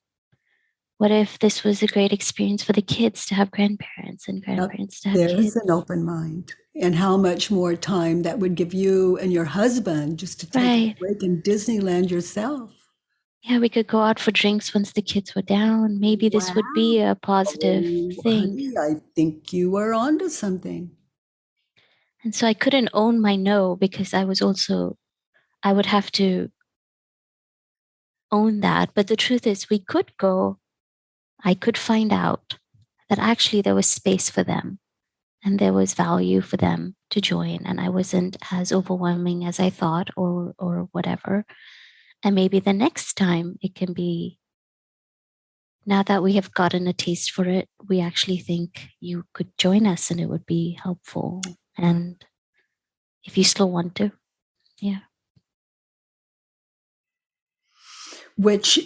What if this was a great experience for the kids to have grandparents and grandparents to have There's kids? an open mind. And how much more time that would give you and your husband just to take a break in Disneyland yourself. Yeah, we could go out for drinks once the kids were down. Maybe this would be a positive thing. Honey, I think you are onto something. And so I couldn't own my no because I would have to own that. But the truth is, we could go. I could find out that actually there was space for them and there was value for them to join. And I wasn't as overwhelming as I thought or whatever. And maybe the next time it can be, now that we have gotten a taste for it, we actually think you could join us and it would be helpful. And if you still want to, yeah. Which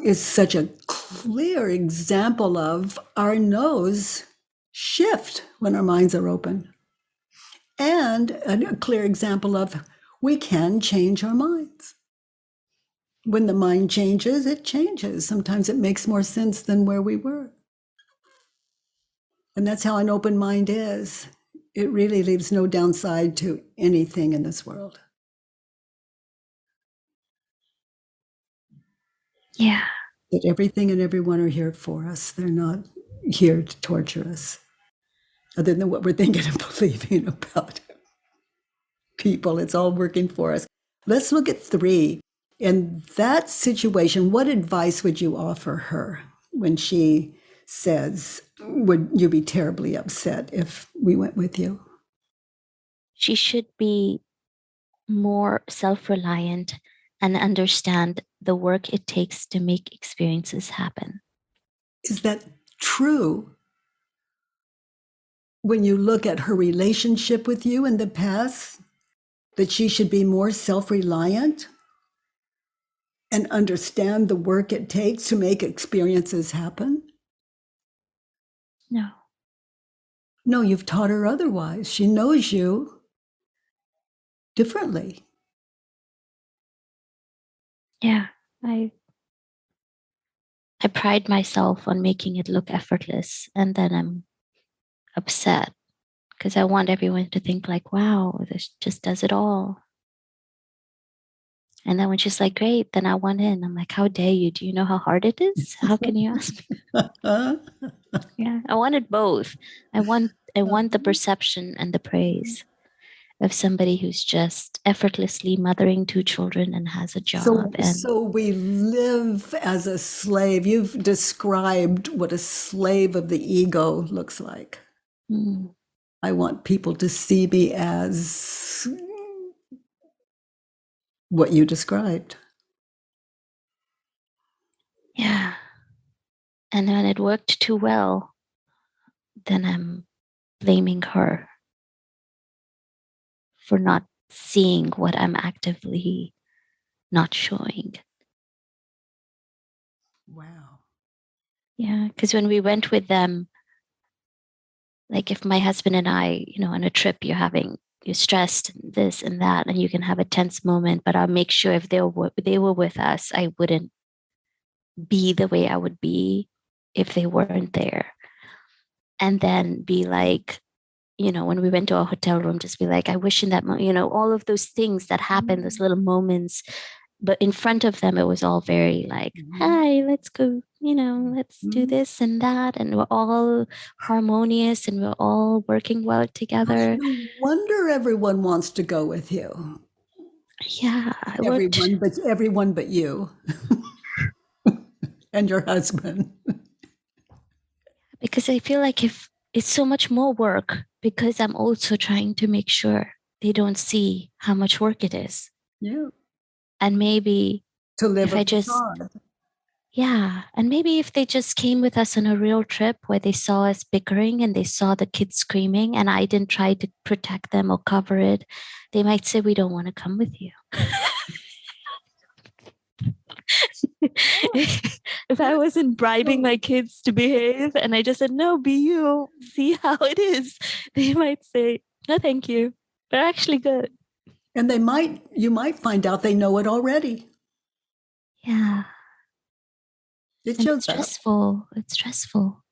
is such a clear example of our no's shift when our minds are open. And a clear example of we can change our minds. When the mind changes, it changes. Sometimes it makes more sense than where we were. And that's how an open mind is. It really leaves no downside to anything in this world. Yeah. That everything and everyone are here for us. They're not here to torture us, other than what we're thinking and believing about people. It's all working for us. Let's look at 3. In that situation, what advice would you offer her when she says, would you be terribly upset if we went with you? She should be more self-reliant and understand the work it takes to make experiences happen. Is that true? When you look at her relationship with you in the past, that she should be more self-reliant and understand the work it takes to make experiences happen? No. No, you've taught her otherwise. She knows you differently. Yeah, I pride myself on making it look effortless, and then I'm upset because I want everyone to think like, wow, this just does it all. And then when she's like, great, then I want in. I'm like, how dare you? Do you know how hard it is? How can you ask me? Yeah, I wanted both. I want the perception and the praise. of somebody who's just effortlessly mothering 2 children and has a So, job. And so we live as a slave. You've described what a slave of the ego looks like. mm, I want people to see me as what you described. yeah. And when it worked too well, then I'm blaming her for not seeing what I'm actively not showing. Wow. Yeah. Because when we went with them, like if my husband and I, on a trip, you're stressed, and this and that, and you can have a tense moment, but I'll make sure if they were with us, I wouldn't be the way I would be if they weren't there. And then be like, when we went to our hotel room, just be like, I wish in that moment, all of those things that happen, those little moments. But in front of them, it was all very like, hi, let's go, let's do this and that. And we're all harmonious and we're all working well together. No wonder everyone wants to go with you. Yeah, I worked. Everyone but you and your husband. Because I feel like if it's so much more work, because I'm also trying to make sure they don't see how much work it is. Yeah. And maybe To live if a I just, facade. yeah. And maybe if they just came with us on a real trip where they saw us bickering and they saw the kids screaming and I didn't try to protect them or cover it, they might say, we don't want to come with you. If I wasn't bribing my kids to behave and I just said, no, be you, see how it is, they might say, no, thank you. They're actually good. And you might find out they know it already. Yeah. It And shows it's stressful. It's stressful.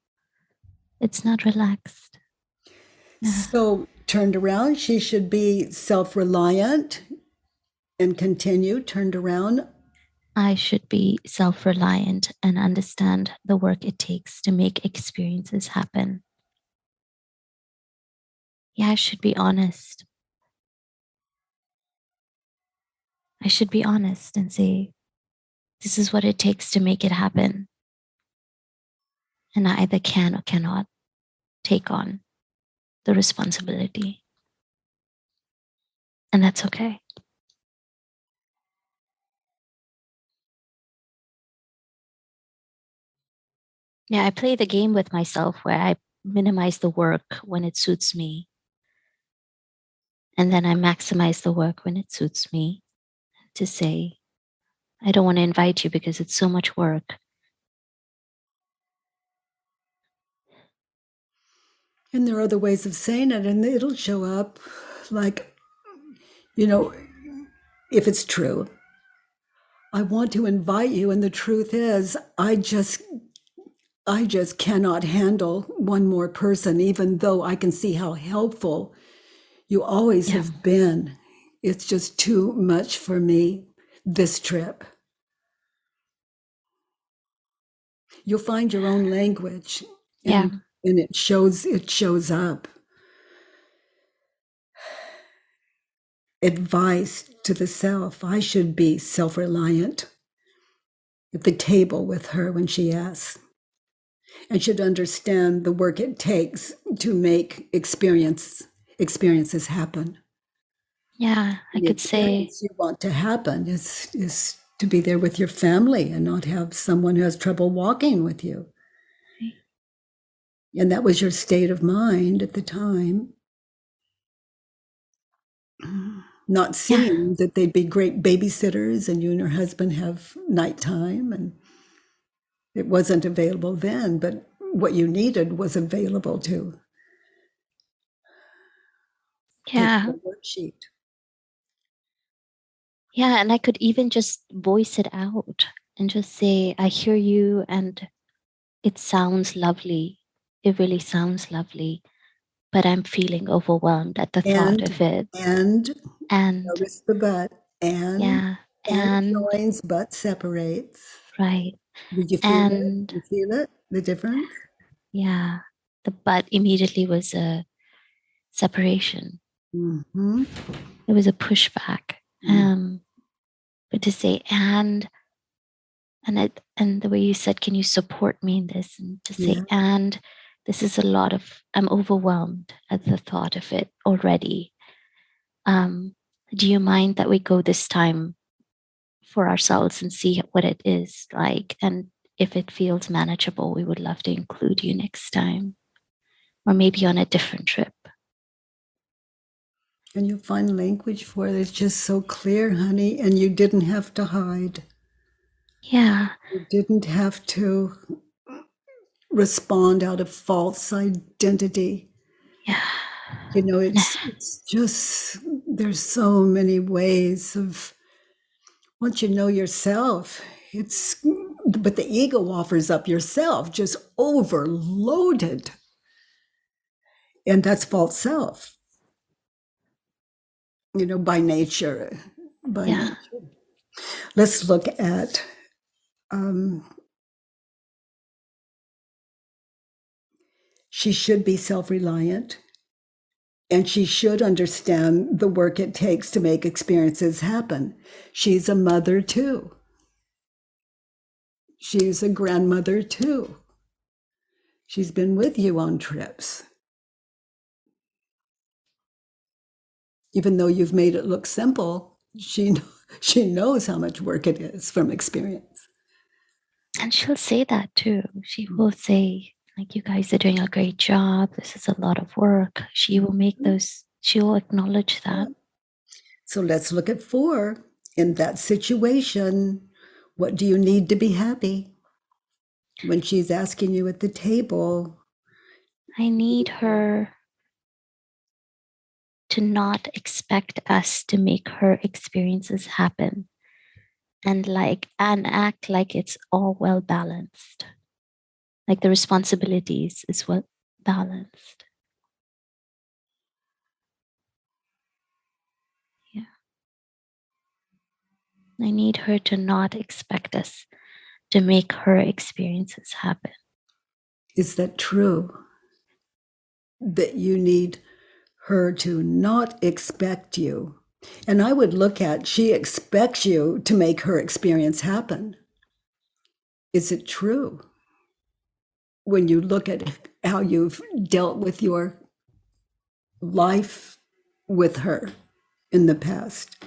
It's not relaxed. So turned around, she should be self-reliant and continue turned around. I should be self reliant and understand the work it takes to make experiences happen. Yeah, I should be honest. I should be honest and say, this is what it takes to make it happen. And I either can or cannot take on the responsibility. And that's okay. Yeah, I play the game with myself where I minimize the work when it suits me. And then I maximize the work when it suits me to say, I don't want to invite you because it's so much work. And there are other ways of saying it, and it'll show up like, if it's true. I want to invite you, and the truth is, I just cannot handle one more person, even though I can see how helpful you always have been. It's just too much for me this trip. You'll find your own language, and it shows up. Advice to the self. I should be self-reliant at the table with her when she asks. I should understand the work it takes to make experiences happen. Yeah, I could say you want to happen is to be there with your family and not have someone who has trouble walking with you. And that was your state of mind at the time. Not seeing that they'd be great babysitters and you and your husband have nighttime, and it wasn't available then, but what you needed was available to take the worksheet. Yeah, and I could even just voice it out and just say, I hear you and it sounds lovely. It really sounds lovely, but I'm feeling overwhelmed at the thought of it. And notice the but. And joins, but separates. Right. Did you feel it? Did you feel it? The difference? Yeah. The but immediately was a separation. Mm-hmm. It was a pushback. But to say, and the way you said, can you support me in this? And to say, Yeah. and this is a lot of, I'm overwhelmed at the thought of it already. Do you mind that we go this time for ourselves and see what it is like? And if it feels manageable, we would love to include you next time, or maybe on a different trip. And you find language for it. It's just so clear, honey. And you didn't have to hide. Yeah. You didn't have to respond out of false identity. Yeah. You know, it's just, there's so many ways of, once you know yourself, but the ego offers up yourself just overloaded. And that's false self, you know, by nature. Yeah. Let's look at she should be self-reliant, and she should understand the work it takes to make experiences happen. She's a mother too. She's a grandmother too. She's been with you on trips. Even though you've made it look simple, she knows how much work it is from experience. And she'll say that too. She will say, like, you guys are doing a great job. This is a lot of work. She will make those, she will acknowledge that. So let's look at 4. In that situation, what do you need to be happy? When she's asking you at the table, I need her to not expect us to make her experiences happen and act like it's all well balanced. Like the responsibilities is well balanced. Yeah. I need her to not expect us to make her experiences happen. is that true? That you need her to not expect you. And I would look at, she expects you to make her experience happen. Is it true? When you look at how you've dealt with your life with her in the past,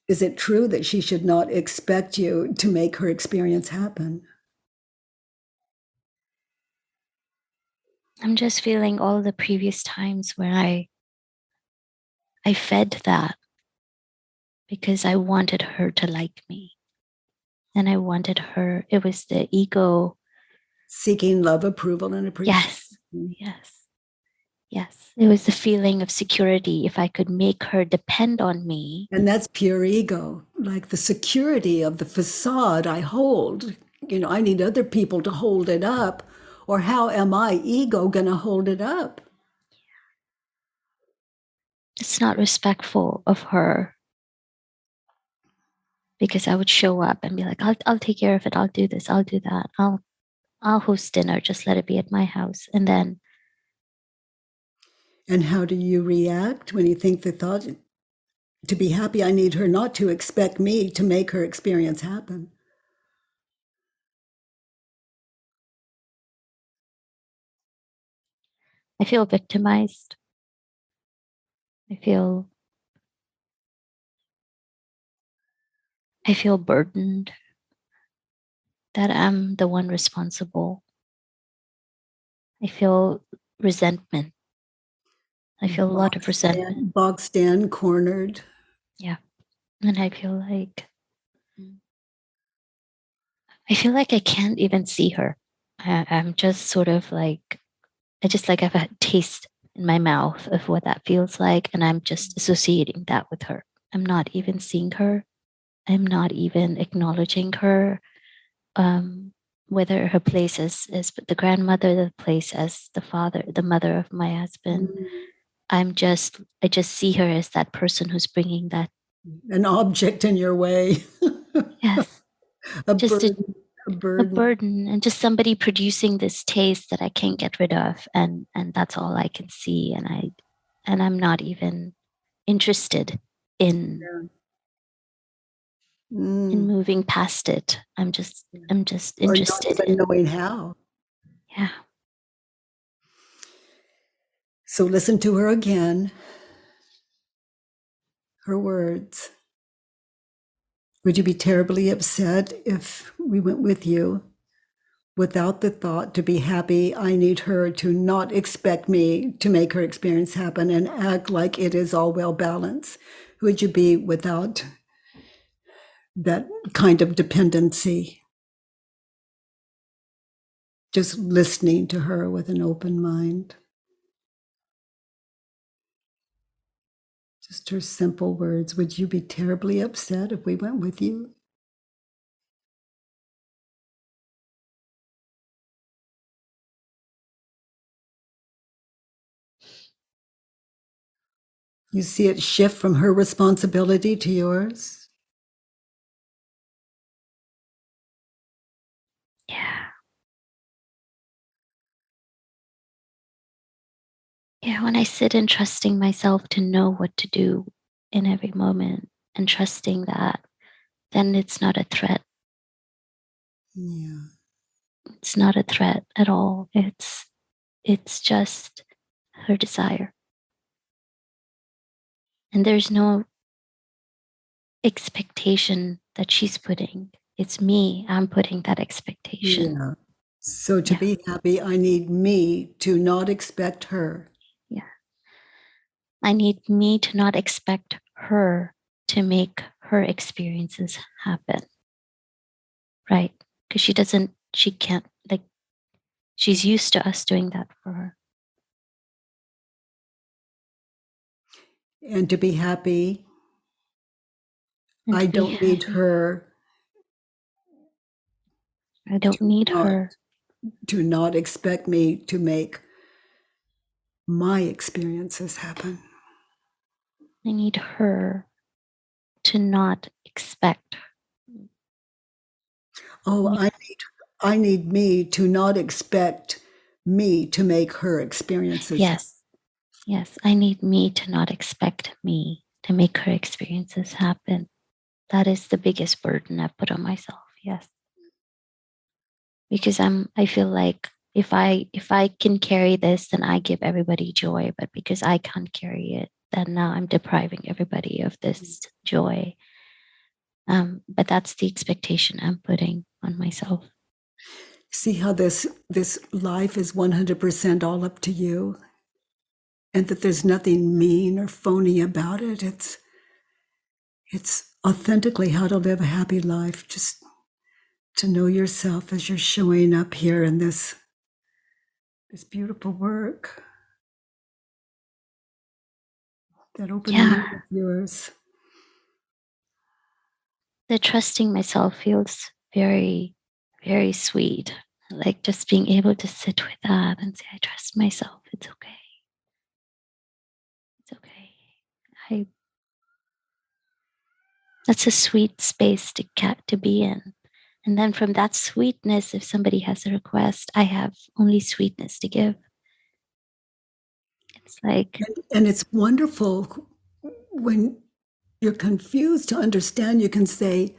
is it true that she should not expect you to make her experience happen? I'm just feeling all the previous times where I fed that because I wanted her to like me. And I wanted her, it was the ego. Seeking love, approval, and appreciation. Yes. It was the feeling of security. If I could make her depend on me. And that's pure ego, like the security of the facade I hold. You know, I need other people to hold it up, or how am I, ego, going to hold it up? It's not respectful of her, because I would show up and be like, I'll take care of it. I'll do this. I'll do that. I'll host dinner. Just let it be at my house. And then. And how do you react when you think the thought, to be happy, I need her not to expect me to make her experience happen? I feel victimized. I feel burdened that I'm the one responsible. I feel resentment. I feel a lot of resentment. Boxed in, cornered. Yeah. And I feel like I can't even see her. I'm just sort of like, I just like have a taste in my mouth of what that feels like. And I'm just associating that with her. I'm not even seeing her. I'm not even acknowledging her. Whether her place is the grandmother, the place as the mother of my husband. I just see her as that person who's bringing that. An object in your way. Yes. a burden. A burden, and just somebody producing this taste that I can't get rid of. And that's all I can see. And and I'm not even interested in moving past it. I'm just Or not interested even in, knowing how. yeah. So listen to her again. Her words. Would you be terribly upset if we went with you without the thought to be happy? I need her to not expect me to make her experience happen and act like it is all well balanced. Would you be without that kind of dependency? Just listening to her with an open mind. Just her simple words. Would you be terribly upset if we went with you? You see it shift from her responsibility to yours? Yeah. Yeah, when I sit in trusting myself to know what to do in every moment and trusting that, then it's not a threat. Yeah. It's not a threat at all. It's just her desire. And there's no expectation that she's putting. It's me. I'm putting that expectation. Yeah. So to Yeah. be happy, I need me to not expect her. Yeah. I need me to not expect her to make her experiences happen. Right? Because she can't, like, she's used to us doing that for her. And to be happy, And I to be don't need happy. her I don't need not, her. to not expect me to make my experiences happen. I need her to not expect. Oh, I need me to not expect me to make her experiences happen. Yes. Yes. I need me to not expect me to make her experiences happen. That is the biggest burden I put on myself. Yes. Because I feel like if I can carry this, then I give everybody joy. But because I can't carry it, then now I'm depriving everybody of this joy. But that's the expectation I'm putting on myself. See how this life is 100% all up to you, and that there's nothing mean or phony about it. It's authentically how to live a happy life, just to know yourself as you're showing up here in this beautiful work. That open mind of yours. The trusting myself feels very, very sweet. Like just being able to sit with that and say, I trust myself. It's okay. It's okay. That's a sweet space to be in. And then from that sweetness, if somebody has a request, I have only sweetness to give. It's like, And it's wonderful when you're confused to understand, you can say,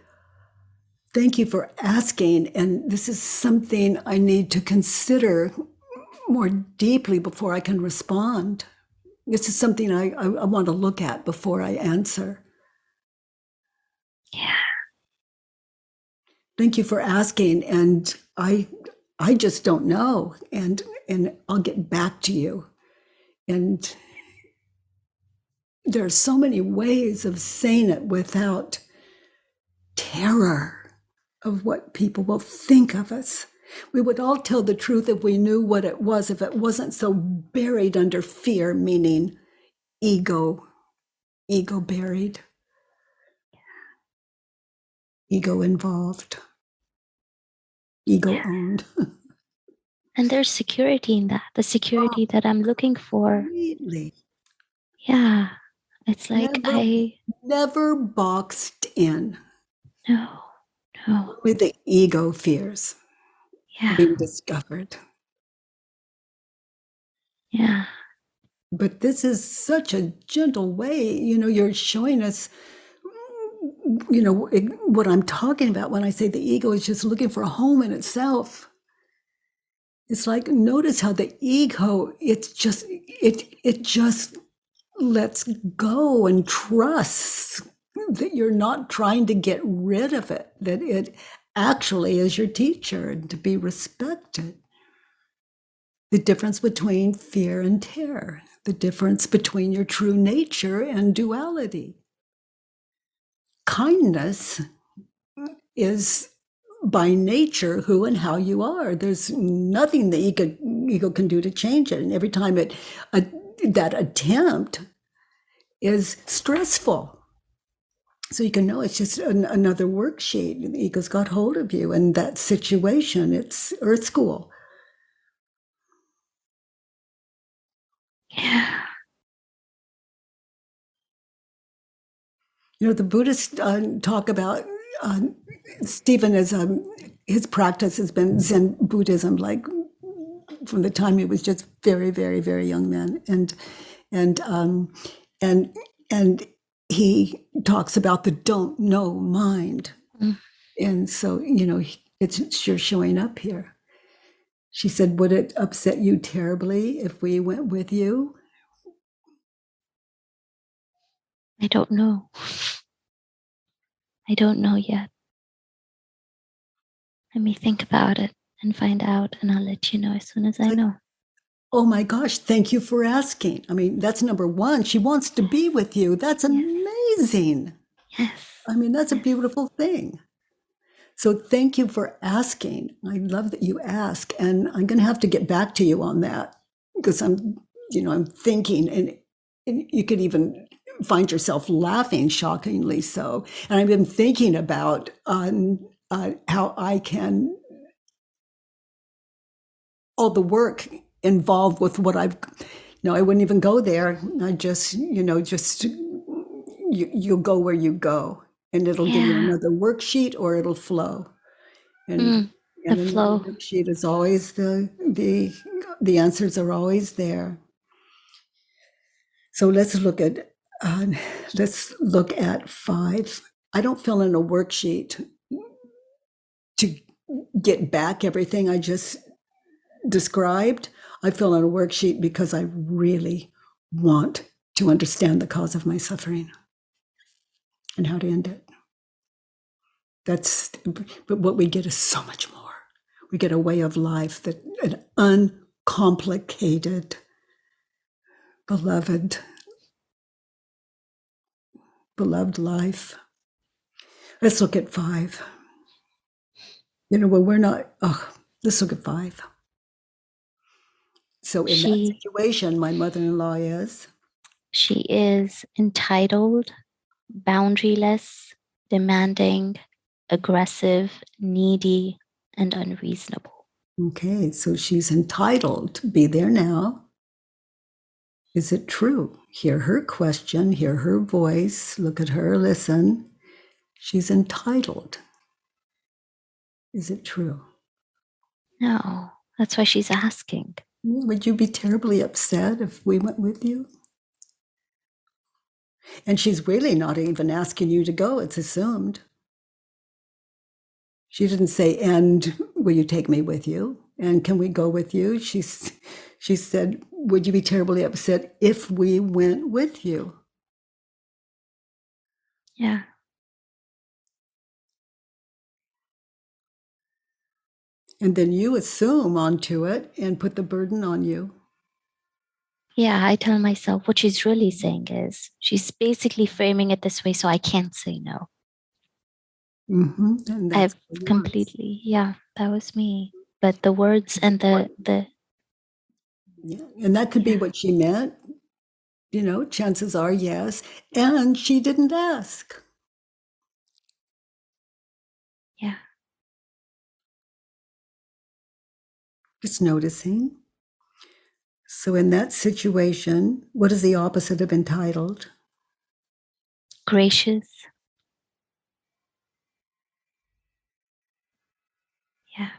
thank you for asking. And this is something I need to consider more deeply before I can respond. This is something I want to look at before I answer. yeah. Thank you for asking. And I just don't know. And I'll get back to you. And there are so many ways of saying it without terror of what people will think of us. We would all tell the truth if we knew what it was, if it wasn't so buried under fear, meaning ego buried, ego involved, ego owned. And there's security in that, the security that I'm looking for. Completely. Yeah. It's like Never boxed in. No. Only the ego fears Yeah. being discovered. Yeah. But this is such a gentle way. You're showing us, what I'm talking about when I say the ego is just looking for a home in itself. It's like, notice how the ego, it just lets go and trusts that you're not trying to get rid of it, that it actually is your teacher and to be respected. The difference between fear and terror, the difference between your true nature and duality. Kindness is by nature who and how you are. There's nothing the ego can do to change it. And every time that attempt is stressful. So you can know it's just another worksheet. The ego's got hold of you. And that situation, it's Earth School. Yeah. The Buddhists talk about Stephen as his practice has been Zen Buddhism, like from the time he was just very, very, very young man, and he talks about the don't know mind, and so it's sure showing up here. She said, "Would it upset you terribly if we went with you?" I don't know. I don't know yet. Let me think about it and find out, and I'll let you know as soon as I know. Oh my gosh, thank you for asking. I mean, that's number one. She wants to be with you. That's amazing. Yes. I mean, that's a beautiful thing. So thank you for asking. I love that you ask. And I'm going to have to get back to you on that because I'm thinking, and you could even find yourself laughing, shockingly so. And I've been thinking about how I can, all the work involved with what I wouldn't even go there. I just, you'll go where you go, and it'll give you another worksheet or it'll flow. And the flow. The worksheet is always the answers are always there. So let's look at 5. I don't fill in a worksheet to get back everything I just described. I fill in a worksheet because I really want to understand the cause of my suffering and how to end it. But what we get is so much more. We get a way of life, that an uncomplicated, beloved life. Let's look at 5. When we're not, let's look at 5. So in that situation, my mother-in-law is? She is entitled, boundaryless, demanding, aggressive, needy, and unreasonable. Okay, so she's entitled. Be there now. Is it true? Hear her question, hear her voice, look at her, listen. She's entitled. Is it true? No, that's why she's asking. Would you be terribly upset if we went with you? And she's really not even asking you to go, it's assumed. She didn't say, "And will you take me with you? And can we go with you?" She said, "Would you be terribly upset if we went with you?" Yeah. And then you assume onto it and put the burden on you. Yeah, I tell myself what she's really saying is she's basically framing it this way so I can't say no. And I've completely, that was me. But the words and the yeah, and that could be what she meant. Chances are yes. And she didn't ask. Yeah. Just noticing. So in that situation, what is the opposite of entitled? Gracious. Yeah.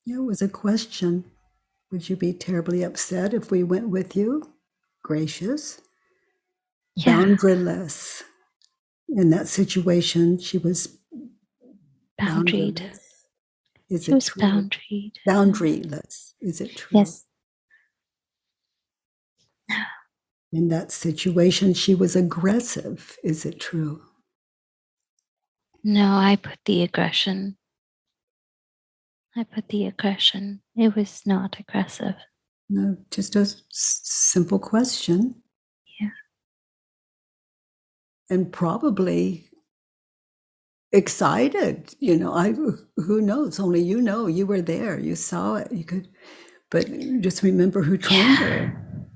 Yeah, it was a question. Would you be terribly upset if we went with you? gracious, Yeah. boundaryless. In that situation, she was Boundaried. boundaryless. Is She it was true? boundaried. Boundaryless. Is it true? Yes. In that situation, she was aggressive. Is it true? No, I put the aggression. It was not aggressive. No, just a simple question. Yeah. And probably excited. Who knows? Only you know. You were there. You saw it. You could, but just remember who trained her.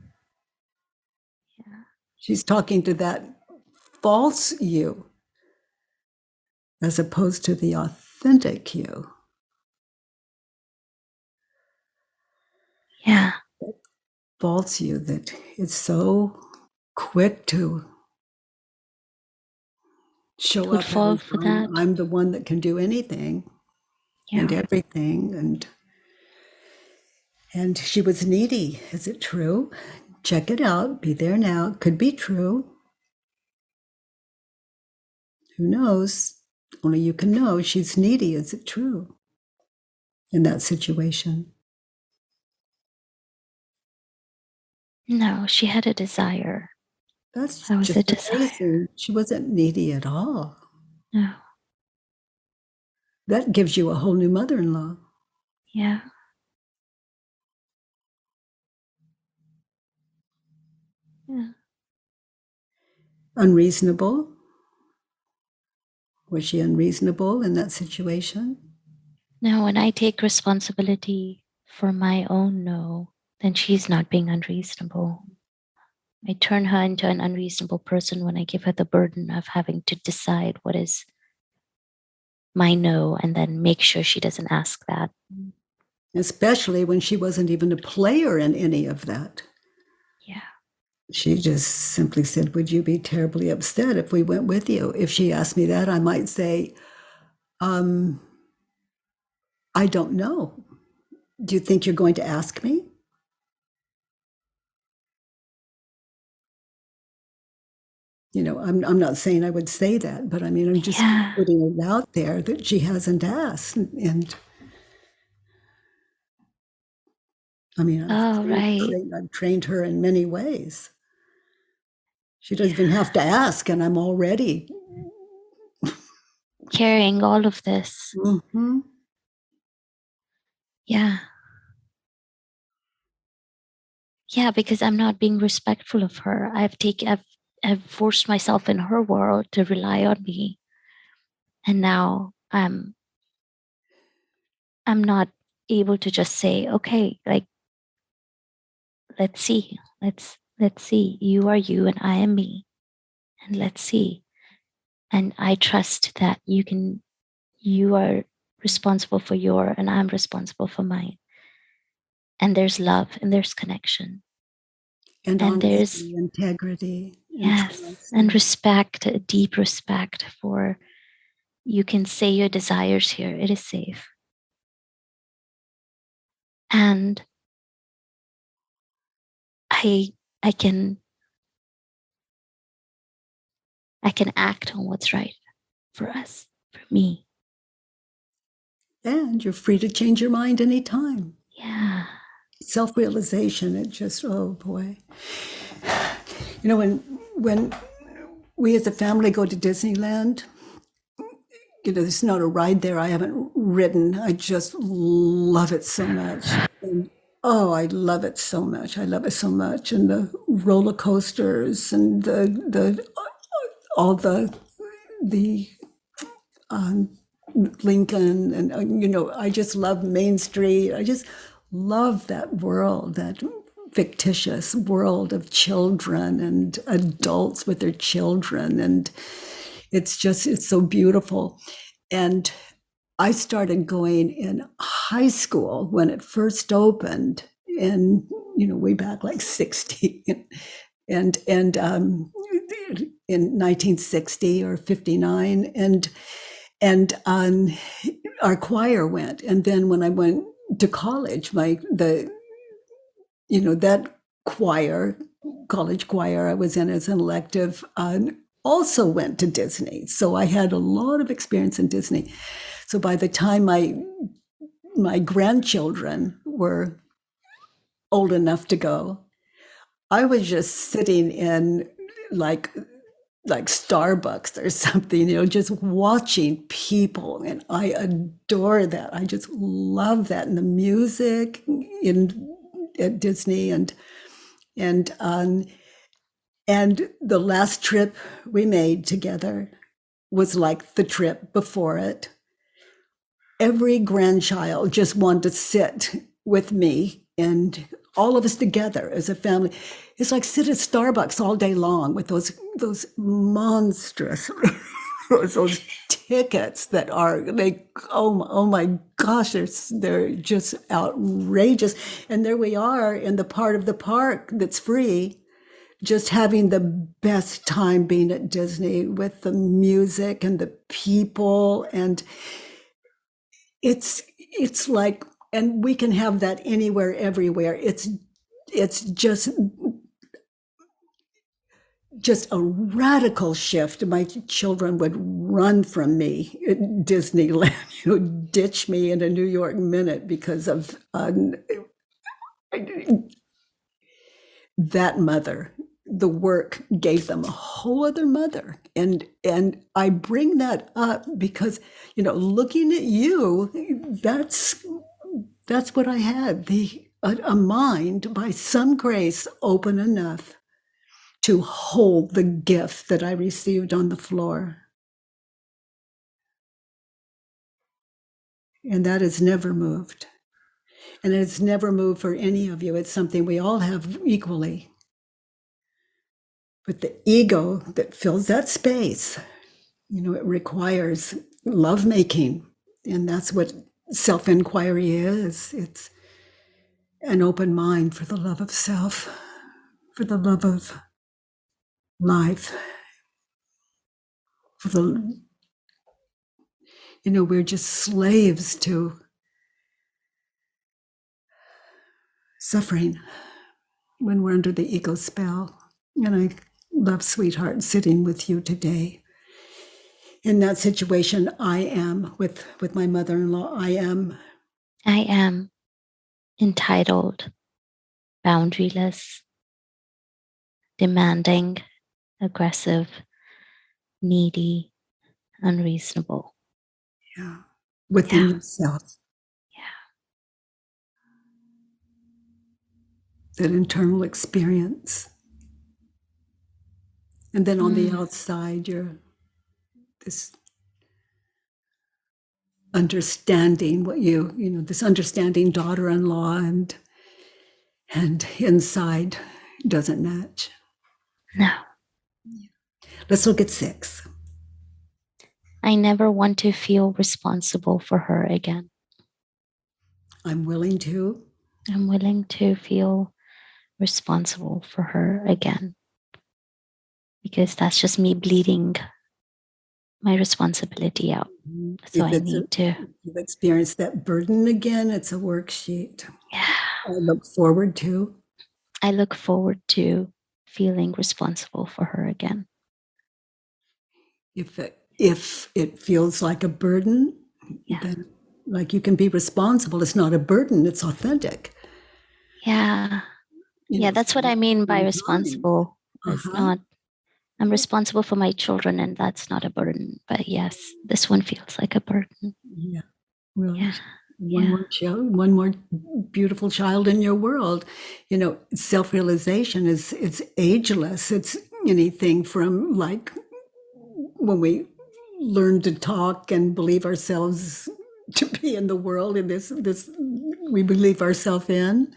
Yeah. She's talking to that false you as opposed to the authentic you. Yeah. False you that is so quick to show Would up fall as for that. I'm the one that can do anything and Yeah. everything. And she was needy. Is it true? Check it out. Be there now. Could be true. Who knows? Only you can know she's needy. Is it true? In that situation. No, she had a desire. That's That was a just desire. amazing. She wasn't needy at all. No. That gives you a whole new mother-in-law. Yeah. Yeah. Unreasonable. Was she unreasonable in that situation? Now, when I take responsibility for my own no, then she's not being unreasonable. I turn her into an unreasonable person when I give her the burden of having to decide what is my no and then make sure she doesn't ask that. Especially when she wasn't even a player in any of that. Yeah. She just simply said, would you be terribly upset if we went with you? If she asked me that, I might say, I don't know. Do you think you're going to ask me? I'm not saying I would say that, but I mean, I'm just putting it out there that she hasn't asked. And I mean, I've trained her in many ways. She doesn't even have to ask, and I'm already carrying all of this. Mm-hmm. Yeah. Yeah, because I'm not being respectful of her. I've forced myself in her world to rely on me. And now I'm not able to just say, okay, like, let's see. Let's see. You are you and I am me. And let's see. And I trust that you are responsible for your and I'm responsible for mine. And there's love and there's connection. And honesty, there's integrity. And respect, a deep respect for you can say your desires here. It is safe. And I can act on what's right for us, for me. And you're free to change your mind anytime. Yeah. Self-realization, it just, oh boy. When we as a family go to Disneyland, there's not a ride there I haven't ridden. I just love it so much. And, I love it so much. I love it so much. And the roller coasters and all the Lincoln and I just love Main Street. I just love that world, that fictitious world of children and adults with their children, and it's so beautiful. And I started going in high school when it first opened, and way back like 60 and in 1960 or 59, and our choir went. And then when I went to college, that choir college choir I was in as an elective also went to Disney. So I had a lot of experience in Disney. So by the time my grandchildren were old enough to go, I was just sitting in like Starbucks or something, just watching people. And I adore that. I just love that. And the music at Disney and the last trip we made together was like the trip before it. Every grandchild just wanted to sit with me and all of us together as a family. It's like sit at Starbucks all day long with those monstrous those tickets that are like, oh my gosh, they're just outrageous. And there we are in the part of the park that's free, just having the best time being at Disney with the music and the people. And it's like, and we can have that anywhere, everywhere. It's just a radical shift. My children would run from me at Disneyland, ditch me in a New York minute because of that mother. The work gave them a whole other mother. And I bring that up because, looking at you, that's what I had, a mind by some grace open enough to hold the gift that I received on the floor. And that has never moved. And it's never moved for any of you. It's something we all have equally. But the ego that fills that space, it requires lovemaking. And that's what self-inquiry is. It's an open mind for the love of self, for the love of life, for we're just slaves to suffering when we're under the ego spell. And I love, sweetheart, sitting with you today. In that situation, I am with my mother-in-law. I am entitled, boundaryless, demanding, aggressive, needy, unreasonable. Yeah. Within yourself. Yeah. That internal experience. And then on the outside, you're this understanding this understanding daughter-in-law, and inside doesn't match. No. Let's look at 6. I never want to feel responsible for her again. I'm willing to feel responsible for her again. Because that's just me bleeding my responsibility out. So I need to. You've experienced that burden again. It's a worksheet. Yeah. I look forward to feeling responsible for her again. If it feels like a burden, then like you can be responsible. It's not a burden. It's authentic. Yeah. That's what I mean by responsible. It's not. I'm responsible for my children, and that's not a burden. But yes, this one feels like a burden. Yeah. Well, one more beautiful child in your world. Self-realization is ageless. It's anything from like when we learn to talk and believe ourselves to be in the world, and this we believe ourselves in.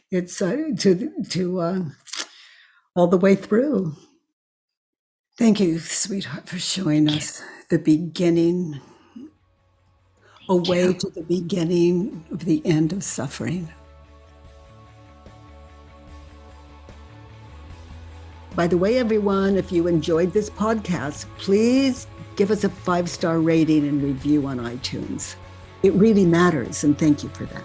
It's to all the way through. Thank you, sweetheart, for showing us the beginning, a way to the beginning of the end of suffering. By the way, everyone, if you enjoyed this podcast, please give us a 5-star rating and review on iTunes. It really matters, and thank you for that.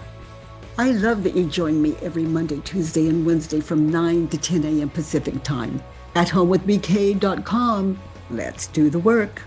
I love that you join me every Monday, Tuesday, and Wednesday from 9 to 10 a.m. Pacific time. At homewithbk.com, let's do the work.